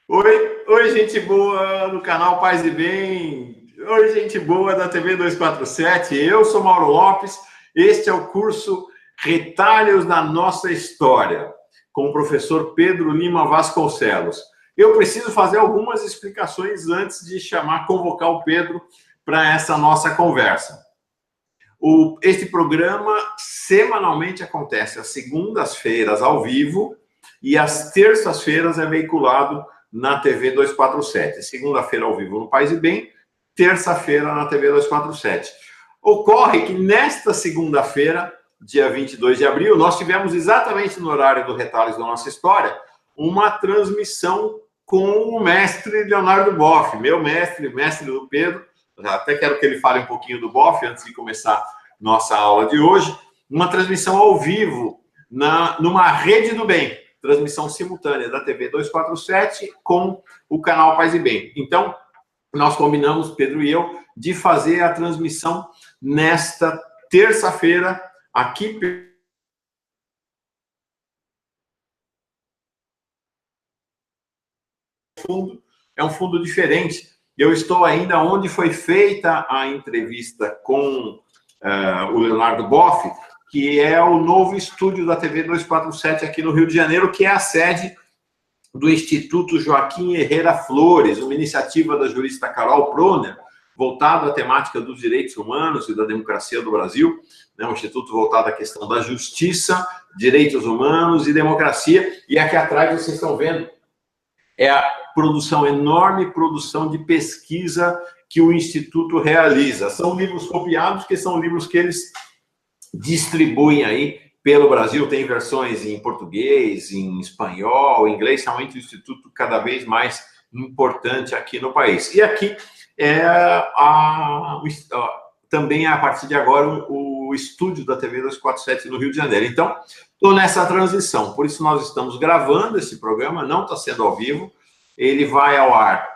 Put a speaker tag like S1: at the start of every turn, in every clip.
S1: Oi, gente boa no canal Paz e Bem. Oi, gente boa da TV 247. Eu sou Mauro Lopes. Este é o curso Retalhos da Nossa História, com o professor Pedro Lima Vasconcelos. Eu preciso fazer algumas explicações antes de convocar o Pedro para essa nossa conversa. Este programa semanalmente acontece às segundas-feiras ao vivo e às terças-feiras é veiculado na TV 247. Segunda-feira ao vivo no Paz e Bem, terça-feira na TV 247. Ocorre que nesta segunda-feira, dia 22 de abril, nós tivemos exatamente no horário do Retalhos da Nossa História, uma transmissão com o mestre Leonardo Boff, meu mestre do Pedro. Até quero que ele fale um pouquinho do Boff antes de começar nossa aula de hoje. Uma transmissão ao vivo numa rede do bem, transmissão simultânea da TV 247 com o canal Paz e Bem. Então, nós combinamos, Pedro e eu, de fazer a transmissão nesta terça-feira aqui. É um fundo diferente. Eu estou ainda onde foi feita a entrevista com o Leonardo Boff, que é o novo estúdio da TV 247 aqui no Rio de Janeiro, que é a sede do Instituto Joaquim Herrera Flores, uma iniciativa da jurista Carol Proner, voltado à temática dos direitos humanos e da democracia do Brasil, né? Um instituto voltado à questão da justiça, direitos humanos e democracia. E aqui atrás vocês estão vendo é a enorme produção de pesquisa que o Instituto realiza. São livros copiados, que são livros que eles distribuem aí pelo Brasil. Tem versões em português, em espanhol, em inglês. Realmente o Instituto cada vez mais importante aqui no país. E aqui também, a partir de agora, o estúdio da TV 247 no Rio de Janeiro. Então, estou nessa transição. Por isso, nós estamos gravando esse programa, não está sendo ao vivo. Ele vai ao ar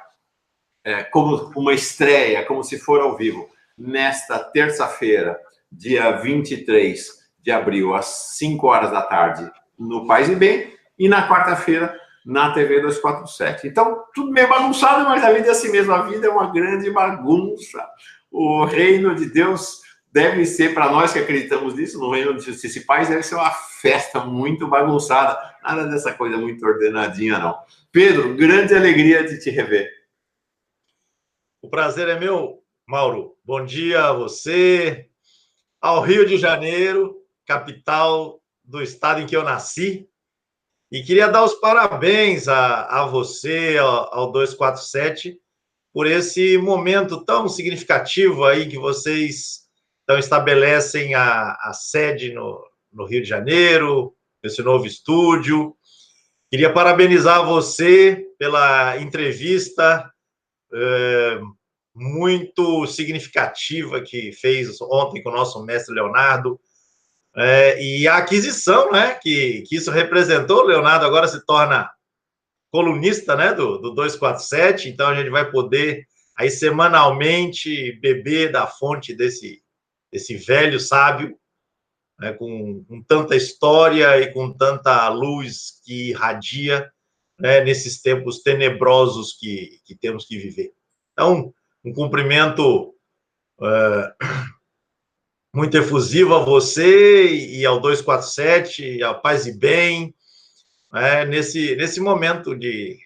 S1: como uma estreia, como se for ao vivo, nesta terça-feira, dia 23 de abril, às 5 horas da tarde, no Paz e Bem, e na quarta-feira, na TV 247. Então, tudo meio bagunçado, mas a vida é assim mesmo. A vida é uma grande bagunça. O reino de Deus deve ser, para nós que acreditamos nisso, no reino de justiça e paz, deve ser uma festa muito bagunçada. Nada dessa coisa muito ordenadinha, não. Pedro, grande alegria de te rever.
S2: O prazer é meu, Mauro. Bom dia a você, ao Rio de Janeiro, capital do estado em que eu nasci. E queria dar os parabéns a você, ao 247, por esse momento tão significativo aí que vocês estabelecem a sede no Rio de Janeiro, esse novo estúdio. Queria parabenizar você pela entrevista muito significativa que fez ontem com o nosso mestre Leonardo, e a aquisição, né, que isso representou. O Leonardo agora se torna colunista, né, do 247, então a gente vai poder aí semanalmente beber da fonte desse velho sábio, né, com tanta história e com tanta luz que irradia, né, nesses tempos tenebrosos que temos que viver. Então, um cumprimento muito efusivo a você e ao 247, a Paz e Bem, nesse momento de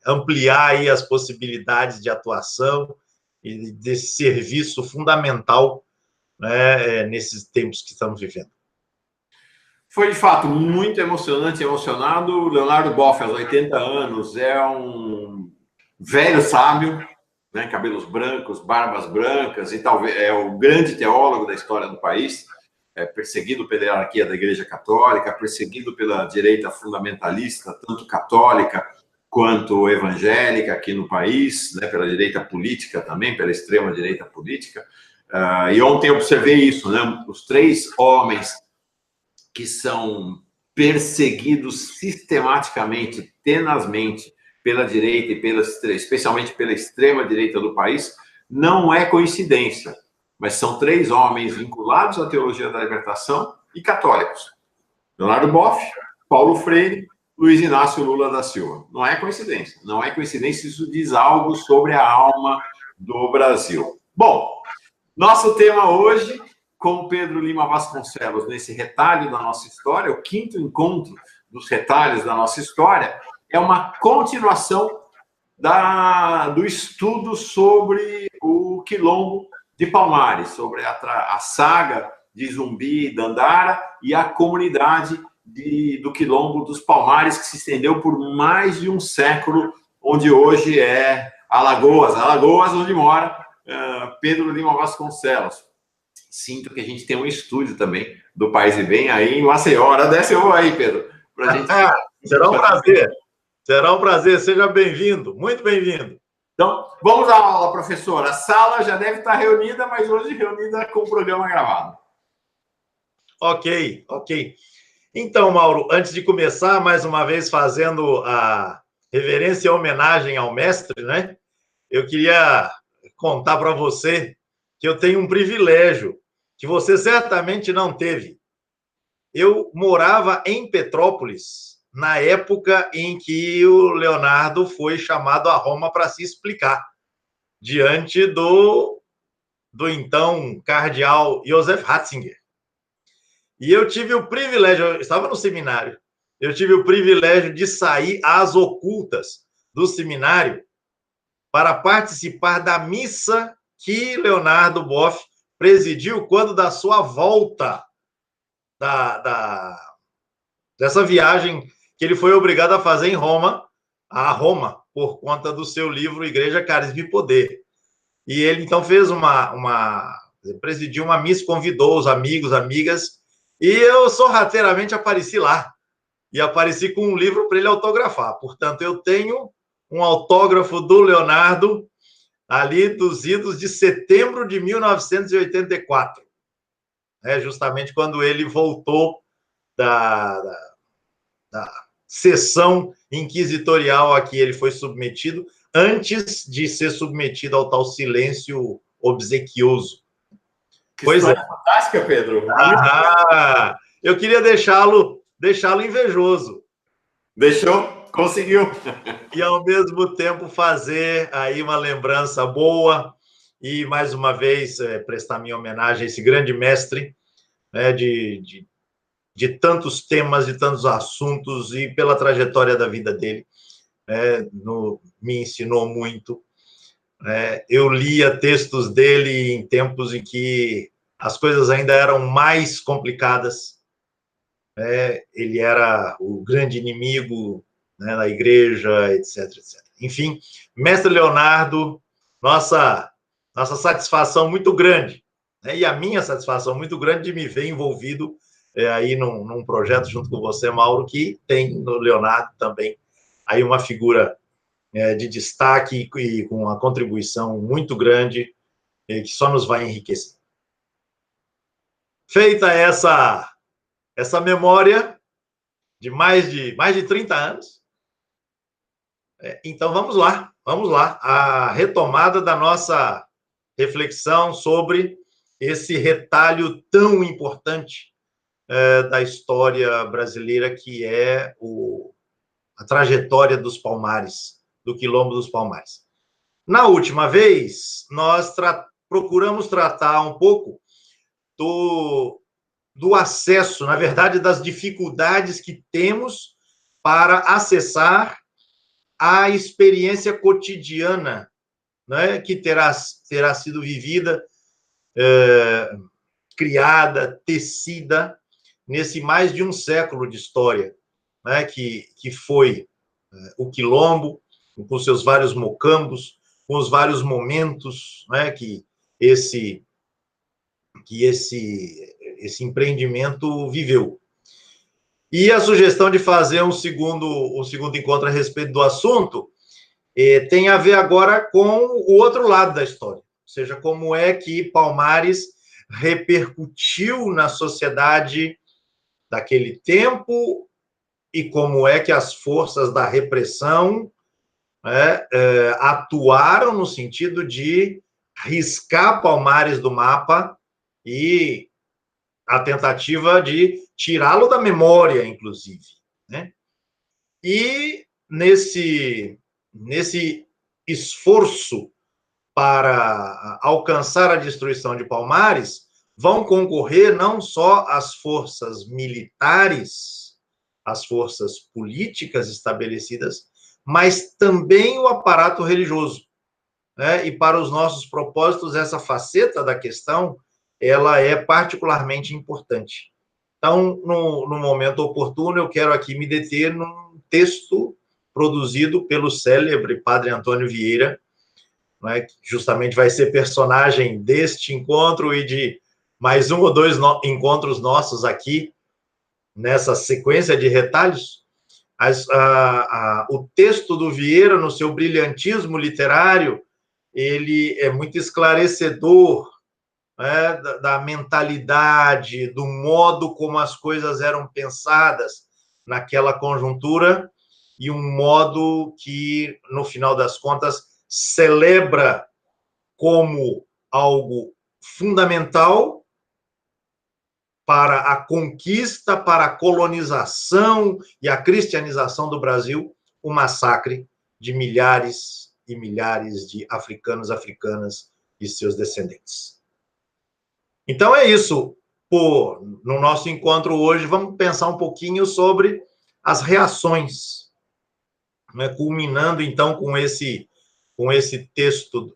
S2: ampliar aí as possibilidades de atuação e desse serviço fundamental, né, nesses tempos que estamos vivendo.
S1: Foi, de fato, muito emocionante e emocionado. Leonardo Boff, aos 80 anos, é um velho sábio, né, cabelos brancos, barbas brancas, e talvez é o grande teólogo da história do país, perseguido pela hierarquia da Igreja Católica, perseguido pela direita fundamentalista, tanto católica quanto evangélica aqui no país, né, pela direita política também, pela extrema-direita política. E ontem eu observei isso, né, os 3 homens que são perseguidos sistematicamente, tenazmente, pela direita e especialmente pela extrema-direita do país, não é coincidência, mas são 3 homens vinculados à teologia da libertação e católicos. Leonardo Boff, Paulo Freire Luiz Inácio Lula da Silva. Não é coincidência. Não é coincidência, isso diz algo sobre a alma do Brasil. Bom, nosso tema hoje, com Pedro Lima Vasconcelos, nesse retalho da nossa história, o quinto encontro dos retalhos da nossa história, é uma continuação do estudo sobre o Quilombo de Palmares, sobre a saga de Zumbi e Dandara e a comunidade do Quilombo dos Palmares, que se estendeu por mais de um século, onde hoje é Alagoas, onde mora Pedro Lima Vasconcelos. Sinto que a gente tem um estúdio também do País e Bem aí em Maceió. Hora dessa eu vou aí, Pedro. Pra gente...
S2: Será um prazer. Será um prazer. Seja bem-vindo. Muito bem-vindo.
S1: Então, vamos à aula, professor. A sala já deve estar reunida, mas hoje reunida com o programa gravado.
S2: Ok. Então, Mauro, antes de começar, mais uma vez fazendo a reverência e homenagem ao mestre, né? Eu queria contar para você que eu tenho um privilégio que você certamente não teve. Eu morava em Petrópolis na época em que o Leonardo foi chamado a Roma para se explicar diante do então cardeal Joseph Ratzinger. E eu tive o privilégio, eu estava no seminário, eu tive o privilégio de sair às ocultas do seminário para participar da missa que Leonardo Boff presidiu quando da sua volta dessa viagem que ele foi obrigado a fazer em Roma, por conta do seu livro Igreja, Carisma e Poder. E ele, então, fez presidiu uma missa, convidou os amigos, amigas, e eu sorrateiramente apareci lá. E apareci com um livro para ele autografar. Portanto, eu tenho um autógrafo do Leonardo ali dos idos de setembro de 1984. Justamente quando ele voltou da sessão inquisitorial a que ele foi submetido, antes de ser submetido ao tal silêncio obsequioso.
S1: Que pois é. Fantástica, Pedro.
S2: Eu queria deixá-lo invejoso.
S1: Deixou? Conseguiu.
S2: E, ao mesmo tempo, fazer aí uma lembrança boa e, mais uma vez, prestar minha homenagem a esse grande mestre, né, de tantos temas, de tantos assuntos, e pela trajetória da vida dele, me ensinou muito. Eu lia textos dele em tempos em que as coisas ainda eram mais complicadas. Ele era o grande inimigo, né, da igreja, etc. Enfim, mestre Leonardo, nossa satisfação muito grande, né, e a minha satisfação muito grande de me ver envolvido aí num projeto junto com você, Mauro, que tem no Leonardo também aí uma figura de destaque e com uma contribuição muito grande que só nos vai enriquecer. Feita essa memória de mais de 30 anos, então vamos lá, a retomada da nossa reflexão sobre esse retalho tão importante da história brasileira, que é a trajetória dos Palmares, do Quilombo dos Palmares. Na última vez, nós procuramos tratar um pouco do acesso, na verdade, das dificuldades que temos para acessar a experiência cotidiana, né, que terá sido vivida, criada, tecida, nesse mais de um século de história, né, que foi o Quilombo, com seus vários mocambos, com os vários momentos, né, que esse empreendimento viveu. E a sugestão de fazer um segundo encontro a respeito do assunto tem a ver agora com o outro lado da história, ou seja, como é que Palmares repercutiu na sociedade daquele tempo e como é que as forças da repressão atuaram no sentido de riscar Palmares do mapa e a tentativa de tirá-lo da memória, inclusive, né? E nesse esforço para alcançar a destruição de Palmares, vão concorrer não só as forças militares, as forças políticas estabelecidas, mas também o aparato religioso, né? E para os nossos propósitos, essa faceta da questão, ela é particularmente importante. Então, no momento oportuno, eu quero aqui me deter num texto produzido pelo célebre Padre Antônio Vieira, né, que justamente vai ser personagem deste encontro e de mais um ou dois encontros nossos aqui, nessa sequência de retalhos. O texto do Vieira, no seu brilhantismo literário, ele é muito esclarecedor, né, da mentalidade, do modo como as coisas eram pensadas naquela conjuntura, e um modo que, no final das contas, celebra como algo fundamental para a conquista, para a colonização e a cristianização do Brasil, o massacre de milhares e milhares de africanos, africanas e seus descendentes. Então é isso. No nosso encontro hoje, vamos pensar um pouquinho sobre as reações, né, culminando então com esse texto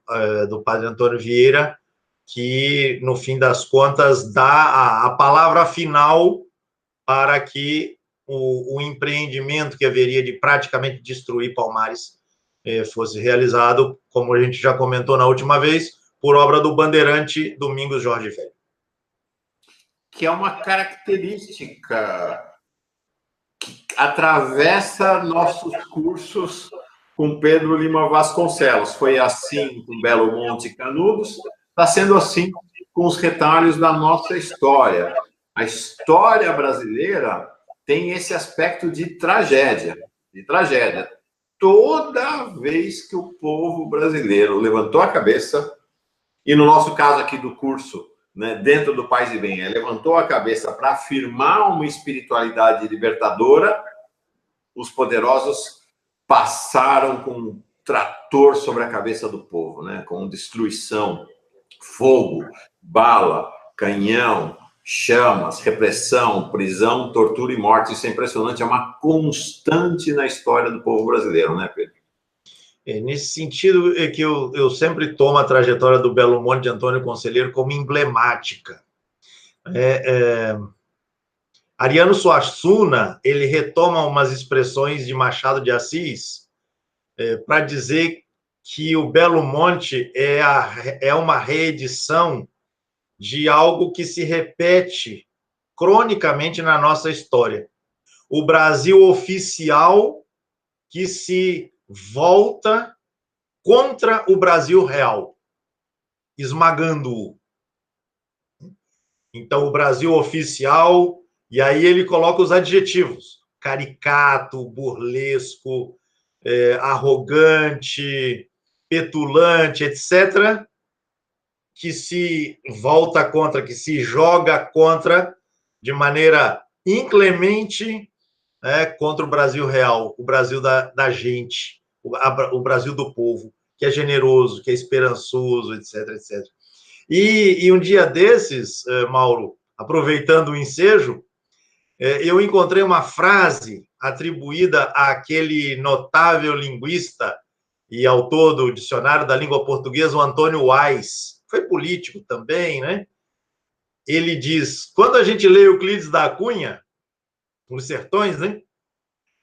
S2: do Padre Antônio Vieira, que, no fim das contas, dá a palavra final para que o empreendimento que haveria de praticamente destruir Palmares fosse realizado, como a gente já comentou na última vez, por obra do bandeirante Domingos Jorge Velho.
S1: Que é uma característica que atravessa nossos cursos com Pedro Lima Vasconcelos. Foi assim com Belo Monte e Canudos, está sendo assim com os retalhos da nossa história. A história brasileira tem esse aspecto de tragédia, Toda vez que o povo brasileiro levantou a cabeça, e no nosso caso aqui do curso, né, dentro do Paz e Bem, levantou a cabeça para afirmar uma espiritualidade libertadora, os poderosos passaram com um trator sobre a cabeça do povo, né, com destruição, fogo, bala, canhão, chamas, repressão, prisão, tortura e morte. Isso é impressionante, é uma constante na história do povo brasileiro, né, Pedro?
S2: Nesse sentido, é que eu sempre tomo a trajetória do Belo Monte de Antônio Conselheiro como emblemática. Ariano Suassuna, ele retoma umas expressões de Machado de Assis para dizer que o Belo Monte é uma reedição de algo que se repete cronicamente na nossa história. O Brasil oficial que se volta contra o Brasil real, esmagando-o. Então, o Brasil oficial, e aí ele coloca os adjetivos: caricato, burlesco, arrogante, petulante, etc., que se volta contra, que se joga contra de maneira inclemente, contra o Brasil real, o Brasil da gente, o Brasil do povo, que é generoso, que é esperançoso, etc, etc. E um dia desses, Mauro, aproveitando o ensejo, eu encontrei uma frase atribuída àquele notável linguista e autor do Dicionário da Língua Portuguesa, o Antônio Wise. Foi político também, né? Ele diz: quando a gente lê Euclides da Cunha, Os Sertões, né?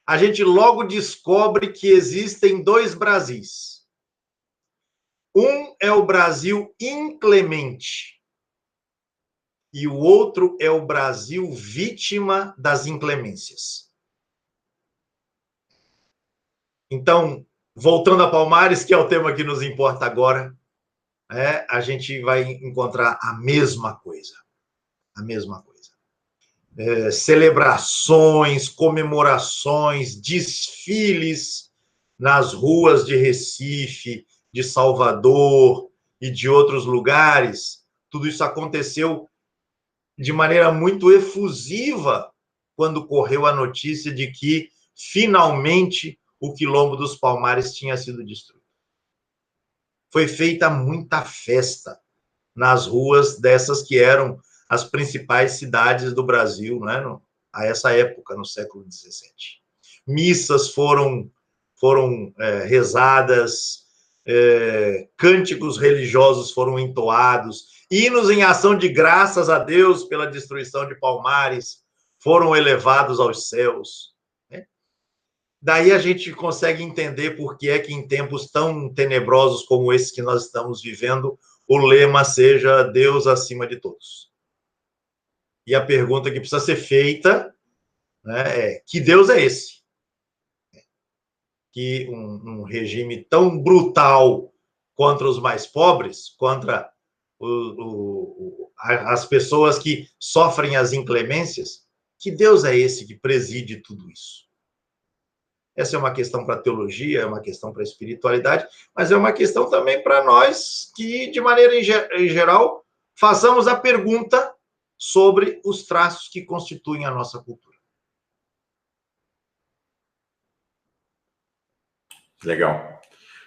S2: A gente logo descobre que existem dois Brasis. Um é o Brasil inclemente e o outro é o Brasil vítima das inclemências. Então, voltando a Palmares, que é o tema que nos importa agora, a gente vai encontrar a mesma coisa. A mesma coisa. Celebrações, comemorações, desfiles nas ruas de Recife, de Salvador e de outros lugares. Tudo isso aconteceu de maneira muito efusiva quando correu a notícia de que finalmente o Quilombo dos Palmares tinha sido destruído. Foi feita muita festa nas ruas dessas que eram as principais cidades do Brasil, né, a essa época, no século XVII. Missas foram rezadas, cânticos religiosos foram entoados, hinos em ação de graças a Deus pela destruição de Palmares foram elevados aos céus. Né? Daí a gente consegue entender por que é que em tempos tão tenebrosos como esses que nós estamos vivendo, o lema seja Deus acima de todos. E a pergunta que precisa ser feita, né, é: que Deus é esse? Que um regime tão brutal contra os mais pobres, contra as pessoas que sofrem as inclemências, que Deus é esse que preside tudo isso? Essa é uma questão para a teologia, é uma questão para a espiritualidade, mas é uma questão também para nós que, de maneira em geral, façamos a pergunta sobre os traços que constituem a nossa cultura.
S1: Legal.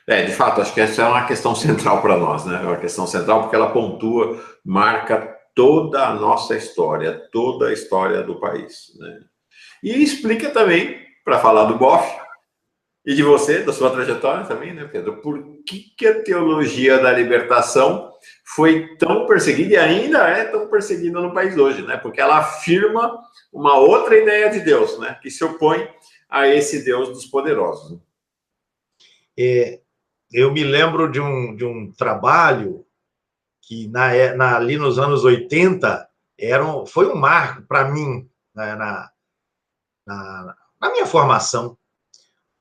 S1: De fato, acho que essa é uma questão central para nós, né? É uma questão central porque ela pontua, marca toda a nossa história, toda a história do país, né? E explica também, para falar do Boff, e de você, da sua trajetória também, né, Pedro? Por que a teologia da libertação foi tão perseguida e ainda é tão perseguida no país hoje, né? Porque ela afirma uma outra ideia de Deus, né? Que se opõe a esse Deus dos poderosos.
S2: Eu me lembro de um trabalho que ali nos anos 80 foi um marco para mim, né, na minha formação.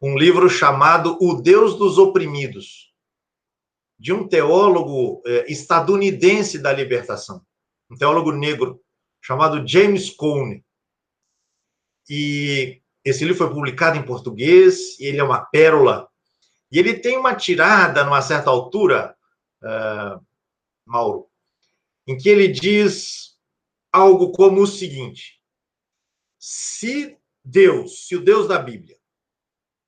S2: Um livro chamado O Deus dos Oprimidos, de um teólogo estadunidense da libertação, um teólogo negro, chamado James Cone. E esse livro foi publicado em português, e ele é uma pérola. E ele tem uma tirada, numa certa altura, Mauro, em que ele diz algo como o seguinte: se o Deus da Bíblia,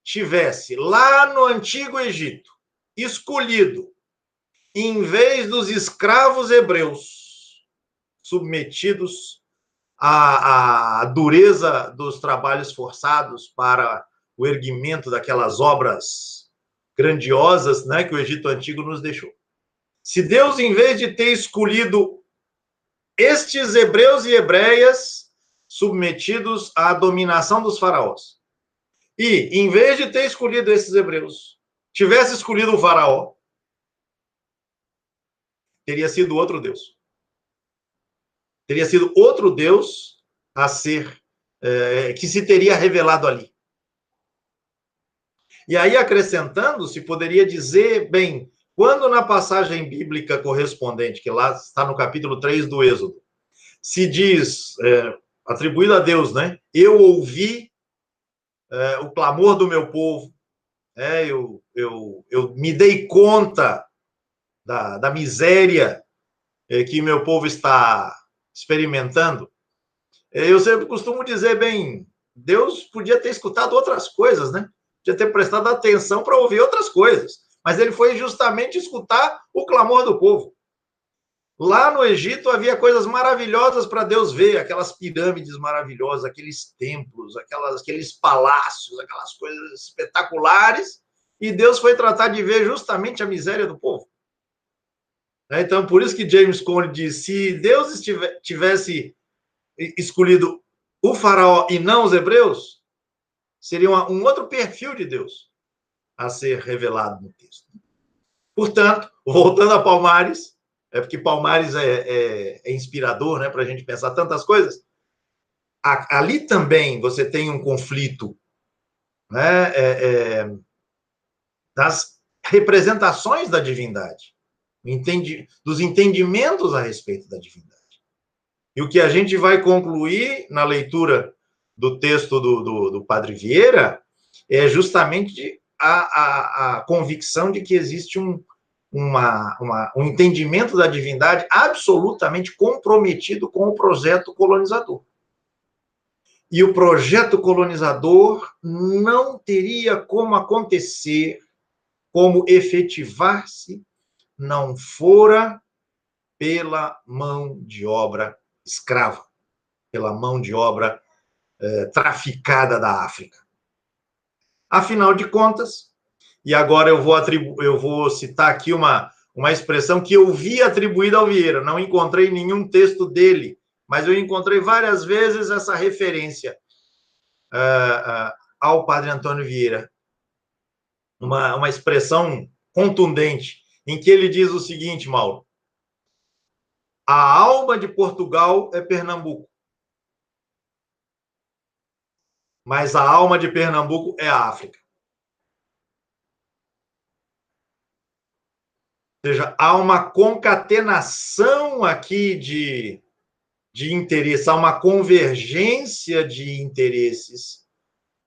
S2: tivesse lá no Antigo Egito escolhido, em vez dos escravos hebreus submetidos à dureza dos trabalhos forçados para o erguimento daquelas obras grandiosas, né, que o Egito Antigo nos deixou. Se Deus, em vez de ter escolhido estes hebreus e hebreias submetidos à dominação dos faraós, e, em vez de ter escolhido esses hebreus, tivesse escolhido o faraó, teria sido outro Deus. Teria sido outro Deus que se teria revelado ali. E aí, acrescentando, se poderia dizer, bem, quando na passagem bíblica correspondente, que lá está no capítulo 3 do Êxodo, se diz, atribuído a Deus, né? Eu ouvi o clamor do meu povo, eu me dei conta da miséria que meu povo está experimentando. Eu sempre costumo dizer, bem, Deus podia ter escutado outras coisas, né? Podia ter prestado atenção para ouvir outras coisas, mas ele foi justamente escutar o clamor do povo. Lá no Egito havia coisas maravilhosas para Deus ver, aquelas pirâmides maravilhosas, aqueles templos, aqueles palácios, aquelas coisas espetaculares, e Deus foi tratar de ver justamente a miséria do povo. Então, por isso que James Cone diz, se Deus tivesse escolhido o faraó e não os hebreus, seria um outro perfil de Deus a ser revelado no texto. Portanto, voltando a Palmares, porque Palmares é inspirador, né, para a gente pensar tantas coisas, ali também você tem um conflito, né, das representações da divindade, dos entendimentos a respeito da divindade. E o que a gente vai concluir na leitura do texto do Padre Vieira é justamente a convicção de que existe um entendimento da divindade absolutamente comprometido com o projeto colonizador. e o projeto colonizador não teria como acontecer, como efetivar-se, não fora pela mão de obra escrava, pela mão de obra traficada da África. Afinal de contas, e agora eu vou citar aqui uma expressão que eu vi atribuída ao Vieira, não encontrei nenhum texto dele, mas eu encontrei várias vezes essa referência ao padre Antônio Vieira, uma expressão contundente, em que ele diz o seguinte, Mauro: a alma de Portugal é Pernambuco, mas a alma de Pernambuco é a África. Ou seja, há uma concatenação aqui de interesse, há uma convergência de interesses.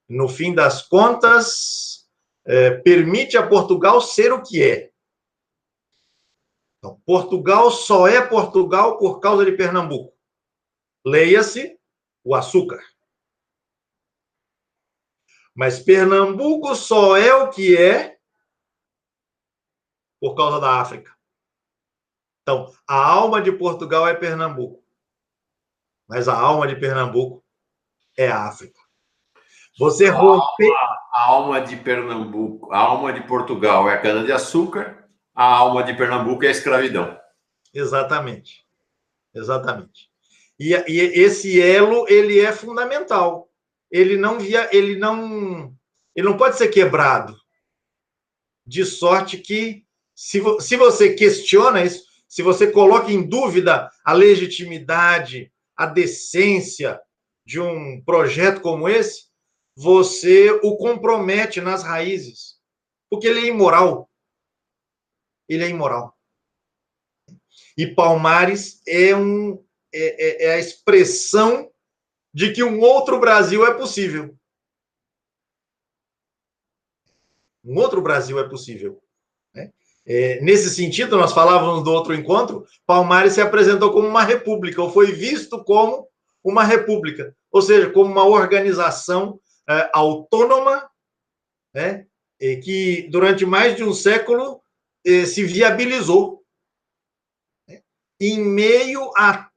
S2: No fim das contas, permite a Portugal ser o que é. Então, Portugal só é Portugal por causa de Pernambuco. Leia-se o açúcar. Mas Pernambuco só é o que é por causa da África. Então, a alma de Portugal é Pernambuco, mas a alma de Pernambuco é a África. Você rompe...
S1: A alma de Pernambuco, a alma de Portugal é a cana-de-açúcar, a alma de Pernambuco é a escravidão.
S2: Exatamente. Exatamente. E esse elo, ele é fundamental. Ele não pode ser quebrado. De sorte que, se você questiona isso, se você coloca em dúvida a legitimidade, a decência de um projeto como esse, você o compromete nas raízes, porque ele é imoral. Ele é imoral. E Palmares é a expressão de que um outro Brasil é possível. Um outro Brasil é possível. Né? Nesse sentido, nós falávamos do outro encontro, Palmares se apresentou como uma república, ou foi visto como uma república, ou seja, como uma organização autônoma, né, que durante mais de um século se viabilizou, né, em meio a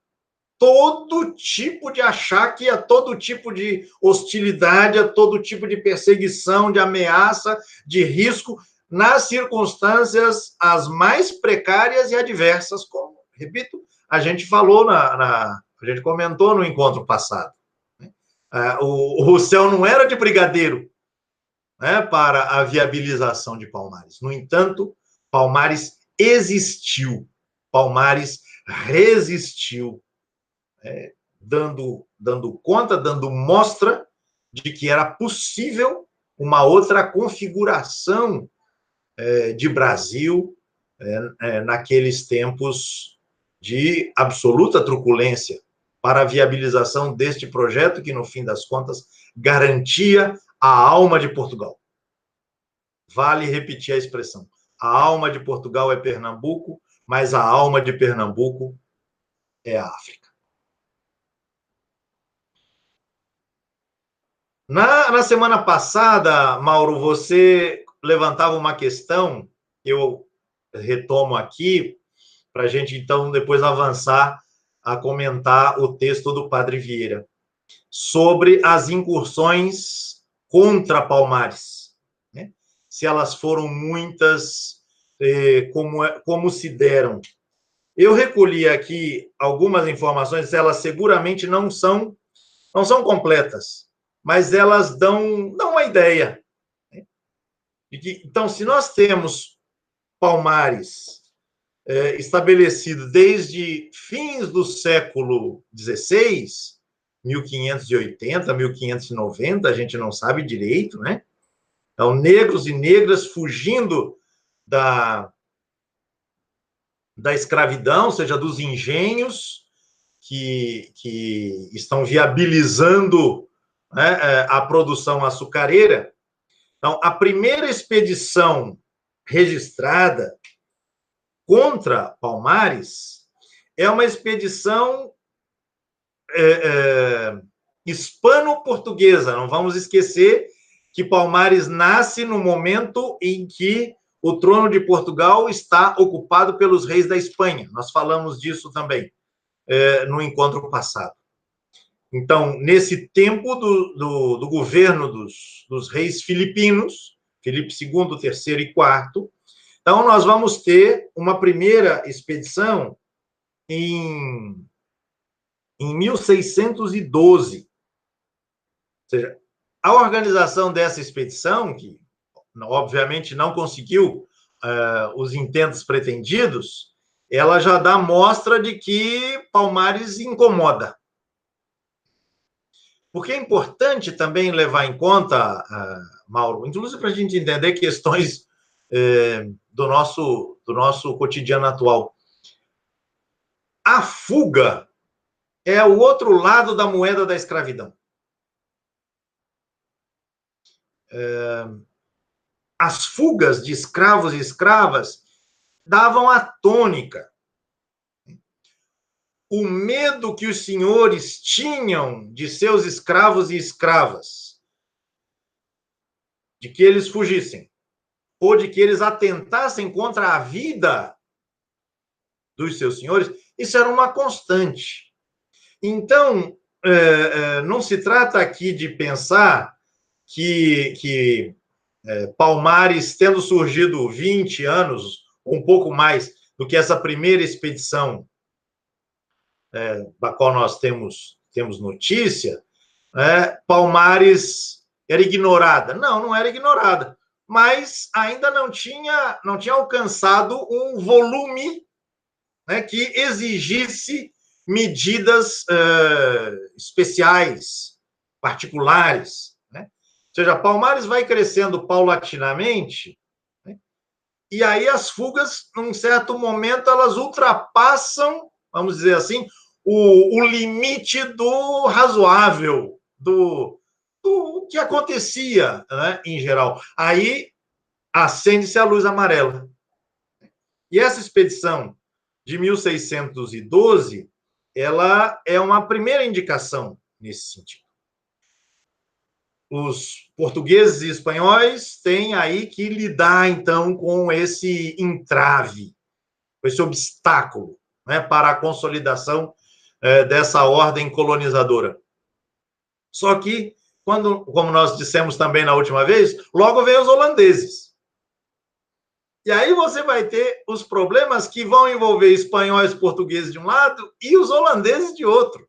S2: todo tipo de achaque, a todo tipo de hostilidade, a todo tipo de perseguição, de ameaça, de risco, nas circunstâncias as mais precárias e adversas, como, repito, a gente falou, a gente comentou no encontro passado. O céu não era de brigadeiro, né, para a viabilização de Palmares. No entanto, Palmares existiu, Palmares resistiu, dando conta, dando mostra de que era possível uma outra configuração de Brasil naqueles tempos de absoluta truculência para a viabilização deste projeto que, no fim das contas, garantia a alma de Portugal. Vale repetir a expressão. A alma de Portugal é Pernambuco, mas a alma de Pernambuco é a África. Na semana passada, Mauro, você levantava uma questão, eu retomo aqui, para a gente, então, depois avançar a comentar o texto do Padre Vieira, sobre as incursões contra Palmares, né? Se elas foram muitas, como se deram. Eu recolhi aqui algumas informações, elas seguramente não são completas, mas elas dão uma ideia. Né? Então, se nós temos Palmares estabelecido desde fins do século XVI, 1580, 1590, a gente não sabe direito, né? Então, negros e negras fugindo da escravidão, ou seja, dos engenhos que estão viabilizando, né, a produção açucareira. Então, a primeira expedição registrada contra Palmares é uma expedição hispano-portuguesa. Não vamos esquecer que Palmares nasce no momento em que o trono de Portugal está ocupado pelos reis da Espanha. Nós falamos disso também no encontro passado. Então, nesse tempo do governo dos reis filipinos, Filipe II, III e IV, então nós vamos ter uma primeira expedição em 1612. Ou seja, a organização dessa expedição, que obviamente não conseguiu os intentos pretendidos, ela já dá mostra de que Palmares incomoda. Porque é importante também levar em conta, Mauro, inclusive para a gente entender questões do nosso cotidiano atual. A fuga é o outro lado da moeda da escravidão. As fugas de escravos e escravas davam a tônica. O medo que os senhores tinham de seus escravos e escravas, de que eles fugissem, ou de que eles atentassem contra a vida dos seus senhores, isso era uma constante. Então, não se trata aqui de pensar que Palmares, tendo surgido 20 anos, um pouco mais do que essa primeira expedição da qual nós temos notícia, Palmares era ignorada. Não era ignorada, mas ainda não tinha alcançado um volume que exigisse medidas especiais, particulares. Ou seja, Palmares vai crescendo paulatinamente, e aí as fugas, num certo momento, elas ultrapassam, vamos dizer assim, o limite do razoável, do que acontecia, em geral. Aí acende-se a luz amarela. E essa expedição de 1612, ela é uma primeira indicação nesse sentido. Os portugueses e espanhóis têm aí que lidar, então, com esse entrave, com esse obstáculo, para a consolidação dessa ordem colonizadora. Só que, como nós dissemos também na última vez, logo vem os holandeses. E aí você vai ter os problemas que vão envolver espanhóis e portugueses de um lado e os holandeses de outro.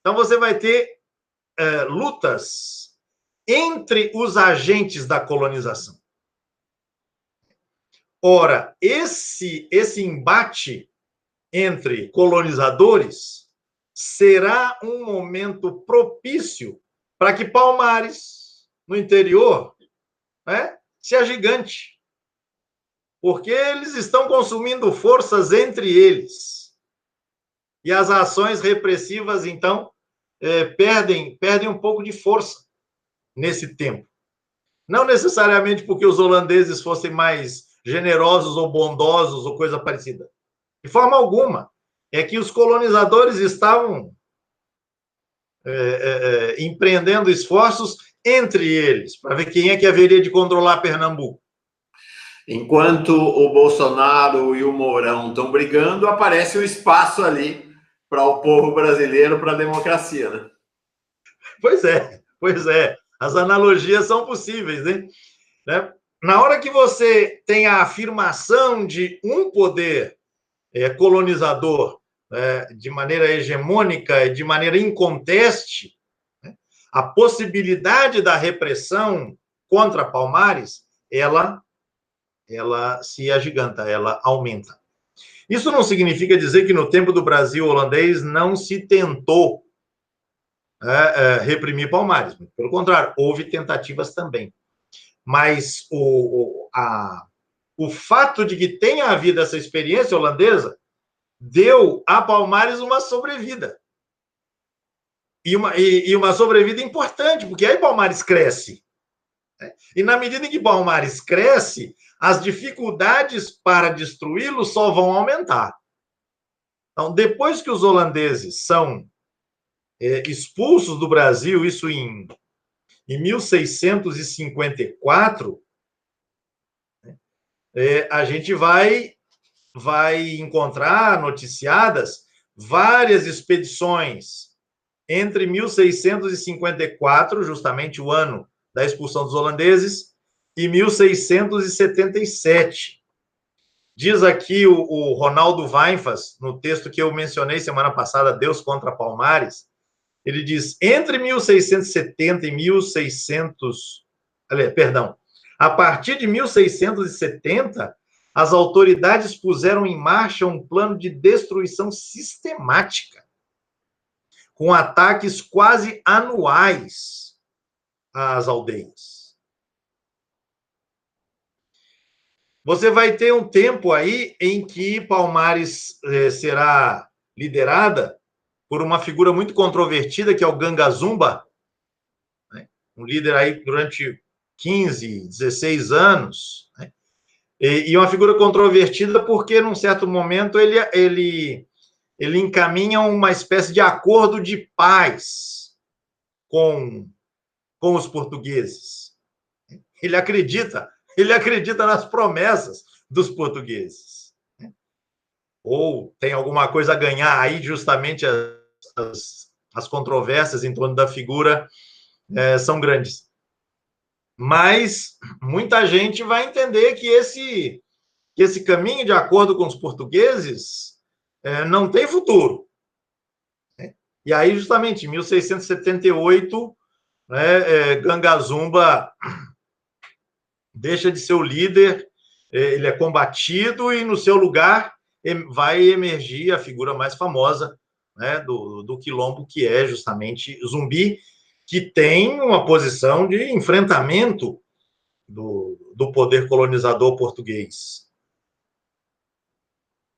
S2: Então você vai ter lutas entre os agentes da colonização. Ora, esse embate entre colonizadores será um momento propício para que Palmares, no interior, se agigante. Porque eles estão consumindo forças entre eles. E as ações repressivas, então, perdem um pouco de força nesse tempo. Não necessariamente porque os holandeses fossem mais generosos ou bondosos ou coisa parecida. De forma alguma. É que os colonizadores estavam empreendendo esforços entre eles, para ver quem é que haveria de controlar Pernambuco.
S1: Enquanto o Bolsonaro e o Mourão estão brigando, aparece um espaço ali para o povo brasileiro, para a democracia, né?
S2: Pois é. As analogias são possíveis, né? Na hora que você tem a afirmação de um poder colonizador de maneira hegemônica, de maneira inconteste, a possibilidade da repressão contra Palmares, ela se agiganta, ela aumenta. Isso não significa dizer que no tempo do Brasil holandês não se tentou reprimir Palmares. Pelo contrário, houve tentativas também. Mas o fato de que tenha havido essa experiência holandesa deu a Palmares uma sobrevida. E uma sobrevida importante, porque aí Palmares cresce. E na medida em que Palmares cresce, as dificuldades para destruí-lo só vão aumentar. Então, depois que os holandeses são expulsos do Brasil, isso em 1654, a gente vai encontrar noticiadas várias expedições entre 1654, justamente o ano da expulsão dos holandeses, e 1677. Diz aqui o Ronaldo Weinfass, no texto que eu mencionei semana passada, Deus contra Palmares, ele diz, entre 1670 e 1600... Perdão, a partir de 1670, as autoridades puseram em marcha um plano de destruição sistemática, com ataques quase anuais às aldeias. Você vai ter um tempo aí em que Palmares será liderada por uma figura muito controvertida, que é o Ganga Zumba, né? Um líder aí durante 15, 16 anos, né? E uma figura controvertida porque, num certo momento, ele encaminha uma espécie de acordo de paz com os portugueses. Ele acredita nas promessas dos portugueses. Ou tem alguma coisa a ganhar aí, justamente as controvérsias em torno da figura são grandes. Mas muita gente vai entender que esse caminho de acordo com os portugueses não tem futuro. E aí, justamente, em 1678, Ganga Zumba deixa de ser o líder, ele é combatido e, no seu lugar, vai emergir a figura mais famosa, né, do quilombo, que é justamente Zumbi, que tem uma posição de enfrentamento do poder colonizador português.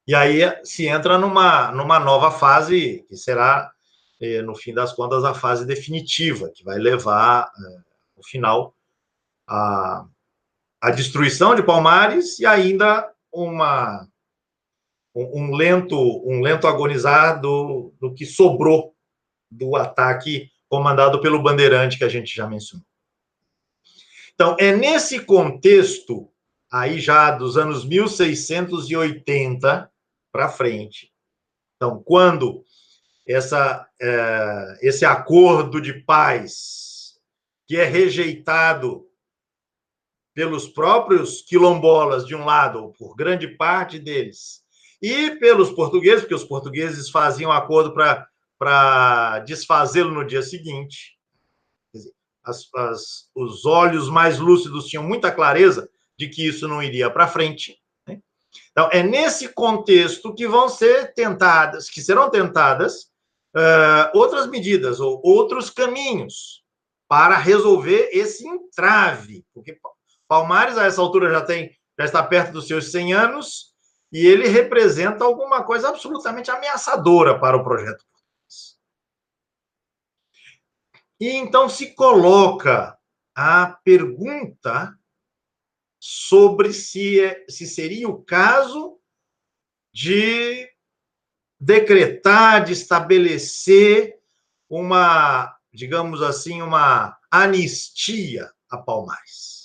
S2: E aí se entra numa nova fase, que será, no fim das contas, a fase definitiva, que vai levar, no final, a destruição de Palmares e ainda um lento agonizar do que sobrou do ataque comandado pelo Bandeirante, que a gente já mencionou. Então, é nesse contexto, aí já dos anos 1680 para frente, então, quando esse acordo de paz, que é rejeitado pelos próprios quilombolas, de um lado, ou por grande parte deles, e pelos portugueses, porque os portugueses faziam acordo para desfazê-lo no dia seguinte. Quer dizer, os olhos mais lúcidos tinham muita clareza de que isso não iria para frente. Né? Então, é nesse contexto que serão tentadas outras medidas, ou outros caminhos para resolver esse entrave, porque Palmares, a essa altura, já está perto dos seus 100 anos, e ele representa alguma coisa absolutamente ameaçadora para o projeto. E então se coloca a pergunta sobre se seria o caso de decretar, de estabelecer uma, digamos assim, uma anistia a Palmares.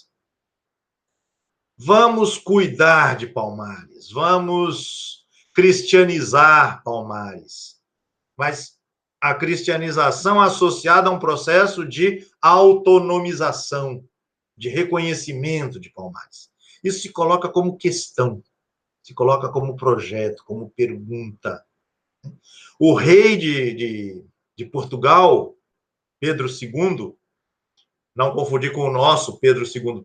S2: Vamos cuidar de Palmares, vamos cristianizar Palmares. Mas a cristianização associada a um processo de autonomização, de reconhecimento de Palmares. Isso se coloca como questão, se coloca como projeto, como pergunta. O rei de Portugal, Pedro II, não confundir com o nosso Pedro II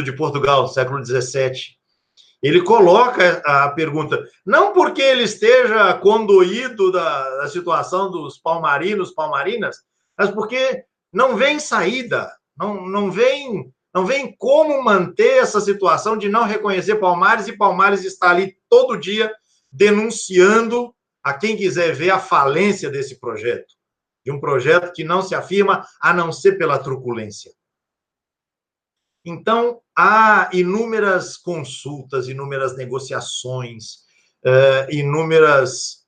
S2: de Portugal, século XVII. Ele coloca a pergunta, não porque ele esteja condoído da situação dos palmarinos, palmarinas, mas porque não vem saída, não vem como manter essa situação de não reconhecer Palmares, e Palmares está ali todo dia denunciando a quem quiser ver a falência desse projeto. De um projeto que não se afirma a não ser pela truculência. Então, há inúmeras consultas, inúmeras negociações, inúmeras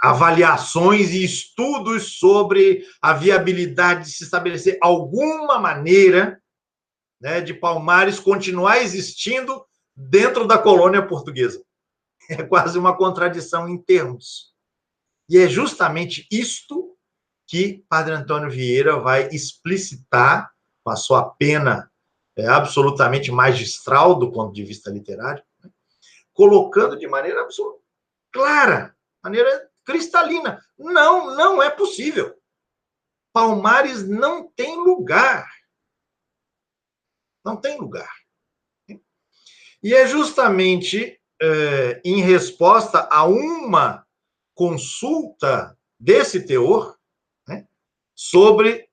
S2: avaliações e estudos sobre a viabilidade de se estabelecer alguma maneira, né, de Palmares continuar existindo dentro da colônia portuguesa. É quase uma contradição em termos. E é justamente isto que Padre Antônio Vieira vai explicitar com a sua pena absolutamente magistral do ponto de vista literário, né, colocando de maneira absoluta, clara, maneira cristalina. Não, não é possível. Palmares não tem lugar. Não tem lugar. E é justamente em resposta a uma consulta desse teor, né, sobre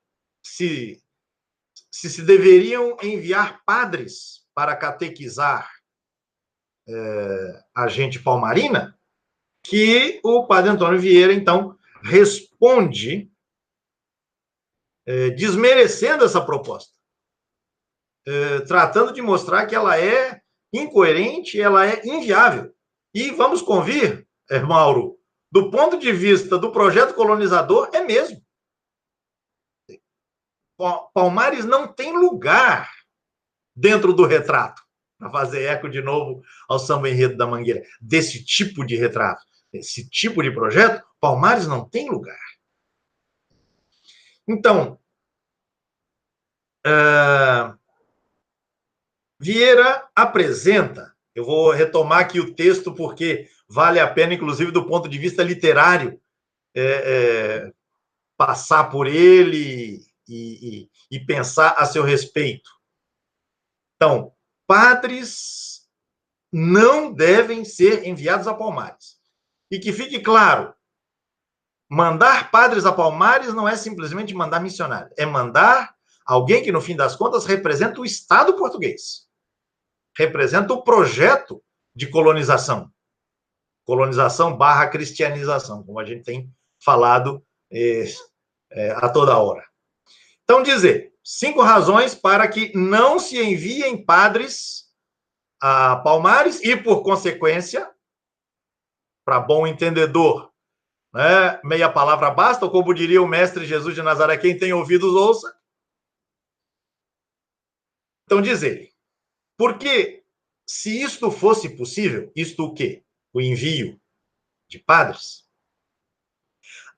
S2: se deveriam enviar padres para catequizar a gente palmarina, que o padre Antônio Vieira, então, responde desmerecendo essa proposta, tratando de mostrar que ela é incoerente, ela é inviável. E vamos convir, Mauro, do ponto de vista do projeto colonizador, é mesmo. Palmares não tem lugar dentro do retrato, para fazer eco de novo ao Samba Enredo da Mangueira, desse tipo de retrato, esse tipo de projeto, Palmares não tem lugar. Então, Vieira apresenta, eu vou retomar aqui o texto porque vale a pena, inclusive do ponto de vista literário, passar por ele e pensar a seu respeito. Então, padres não devem ser enviados a Palmares. E que fique claro, mandar padres a Palmares não é simplesmente mandar missionário, é mandar alguém que, no fim das contas, representa o Estado português, representa o projeto de colonização. Colonização / cristianização, como a gente tem falado a toda hora. Então, dizer, 5 razões para que não se enviem padres a Palmares e, por consequência, para bom entendedor, né, meia palavra basta, ou como diria o mestre Jesus de Nazaré, quem tem ouvidos ouça. Então, diz ele, porque se isto fosse possível, isto o quê? O envio de padres,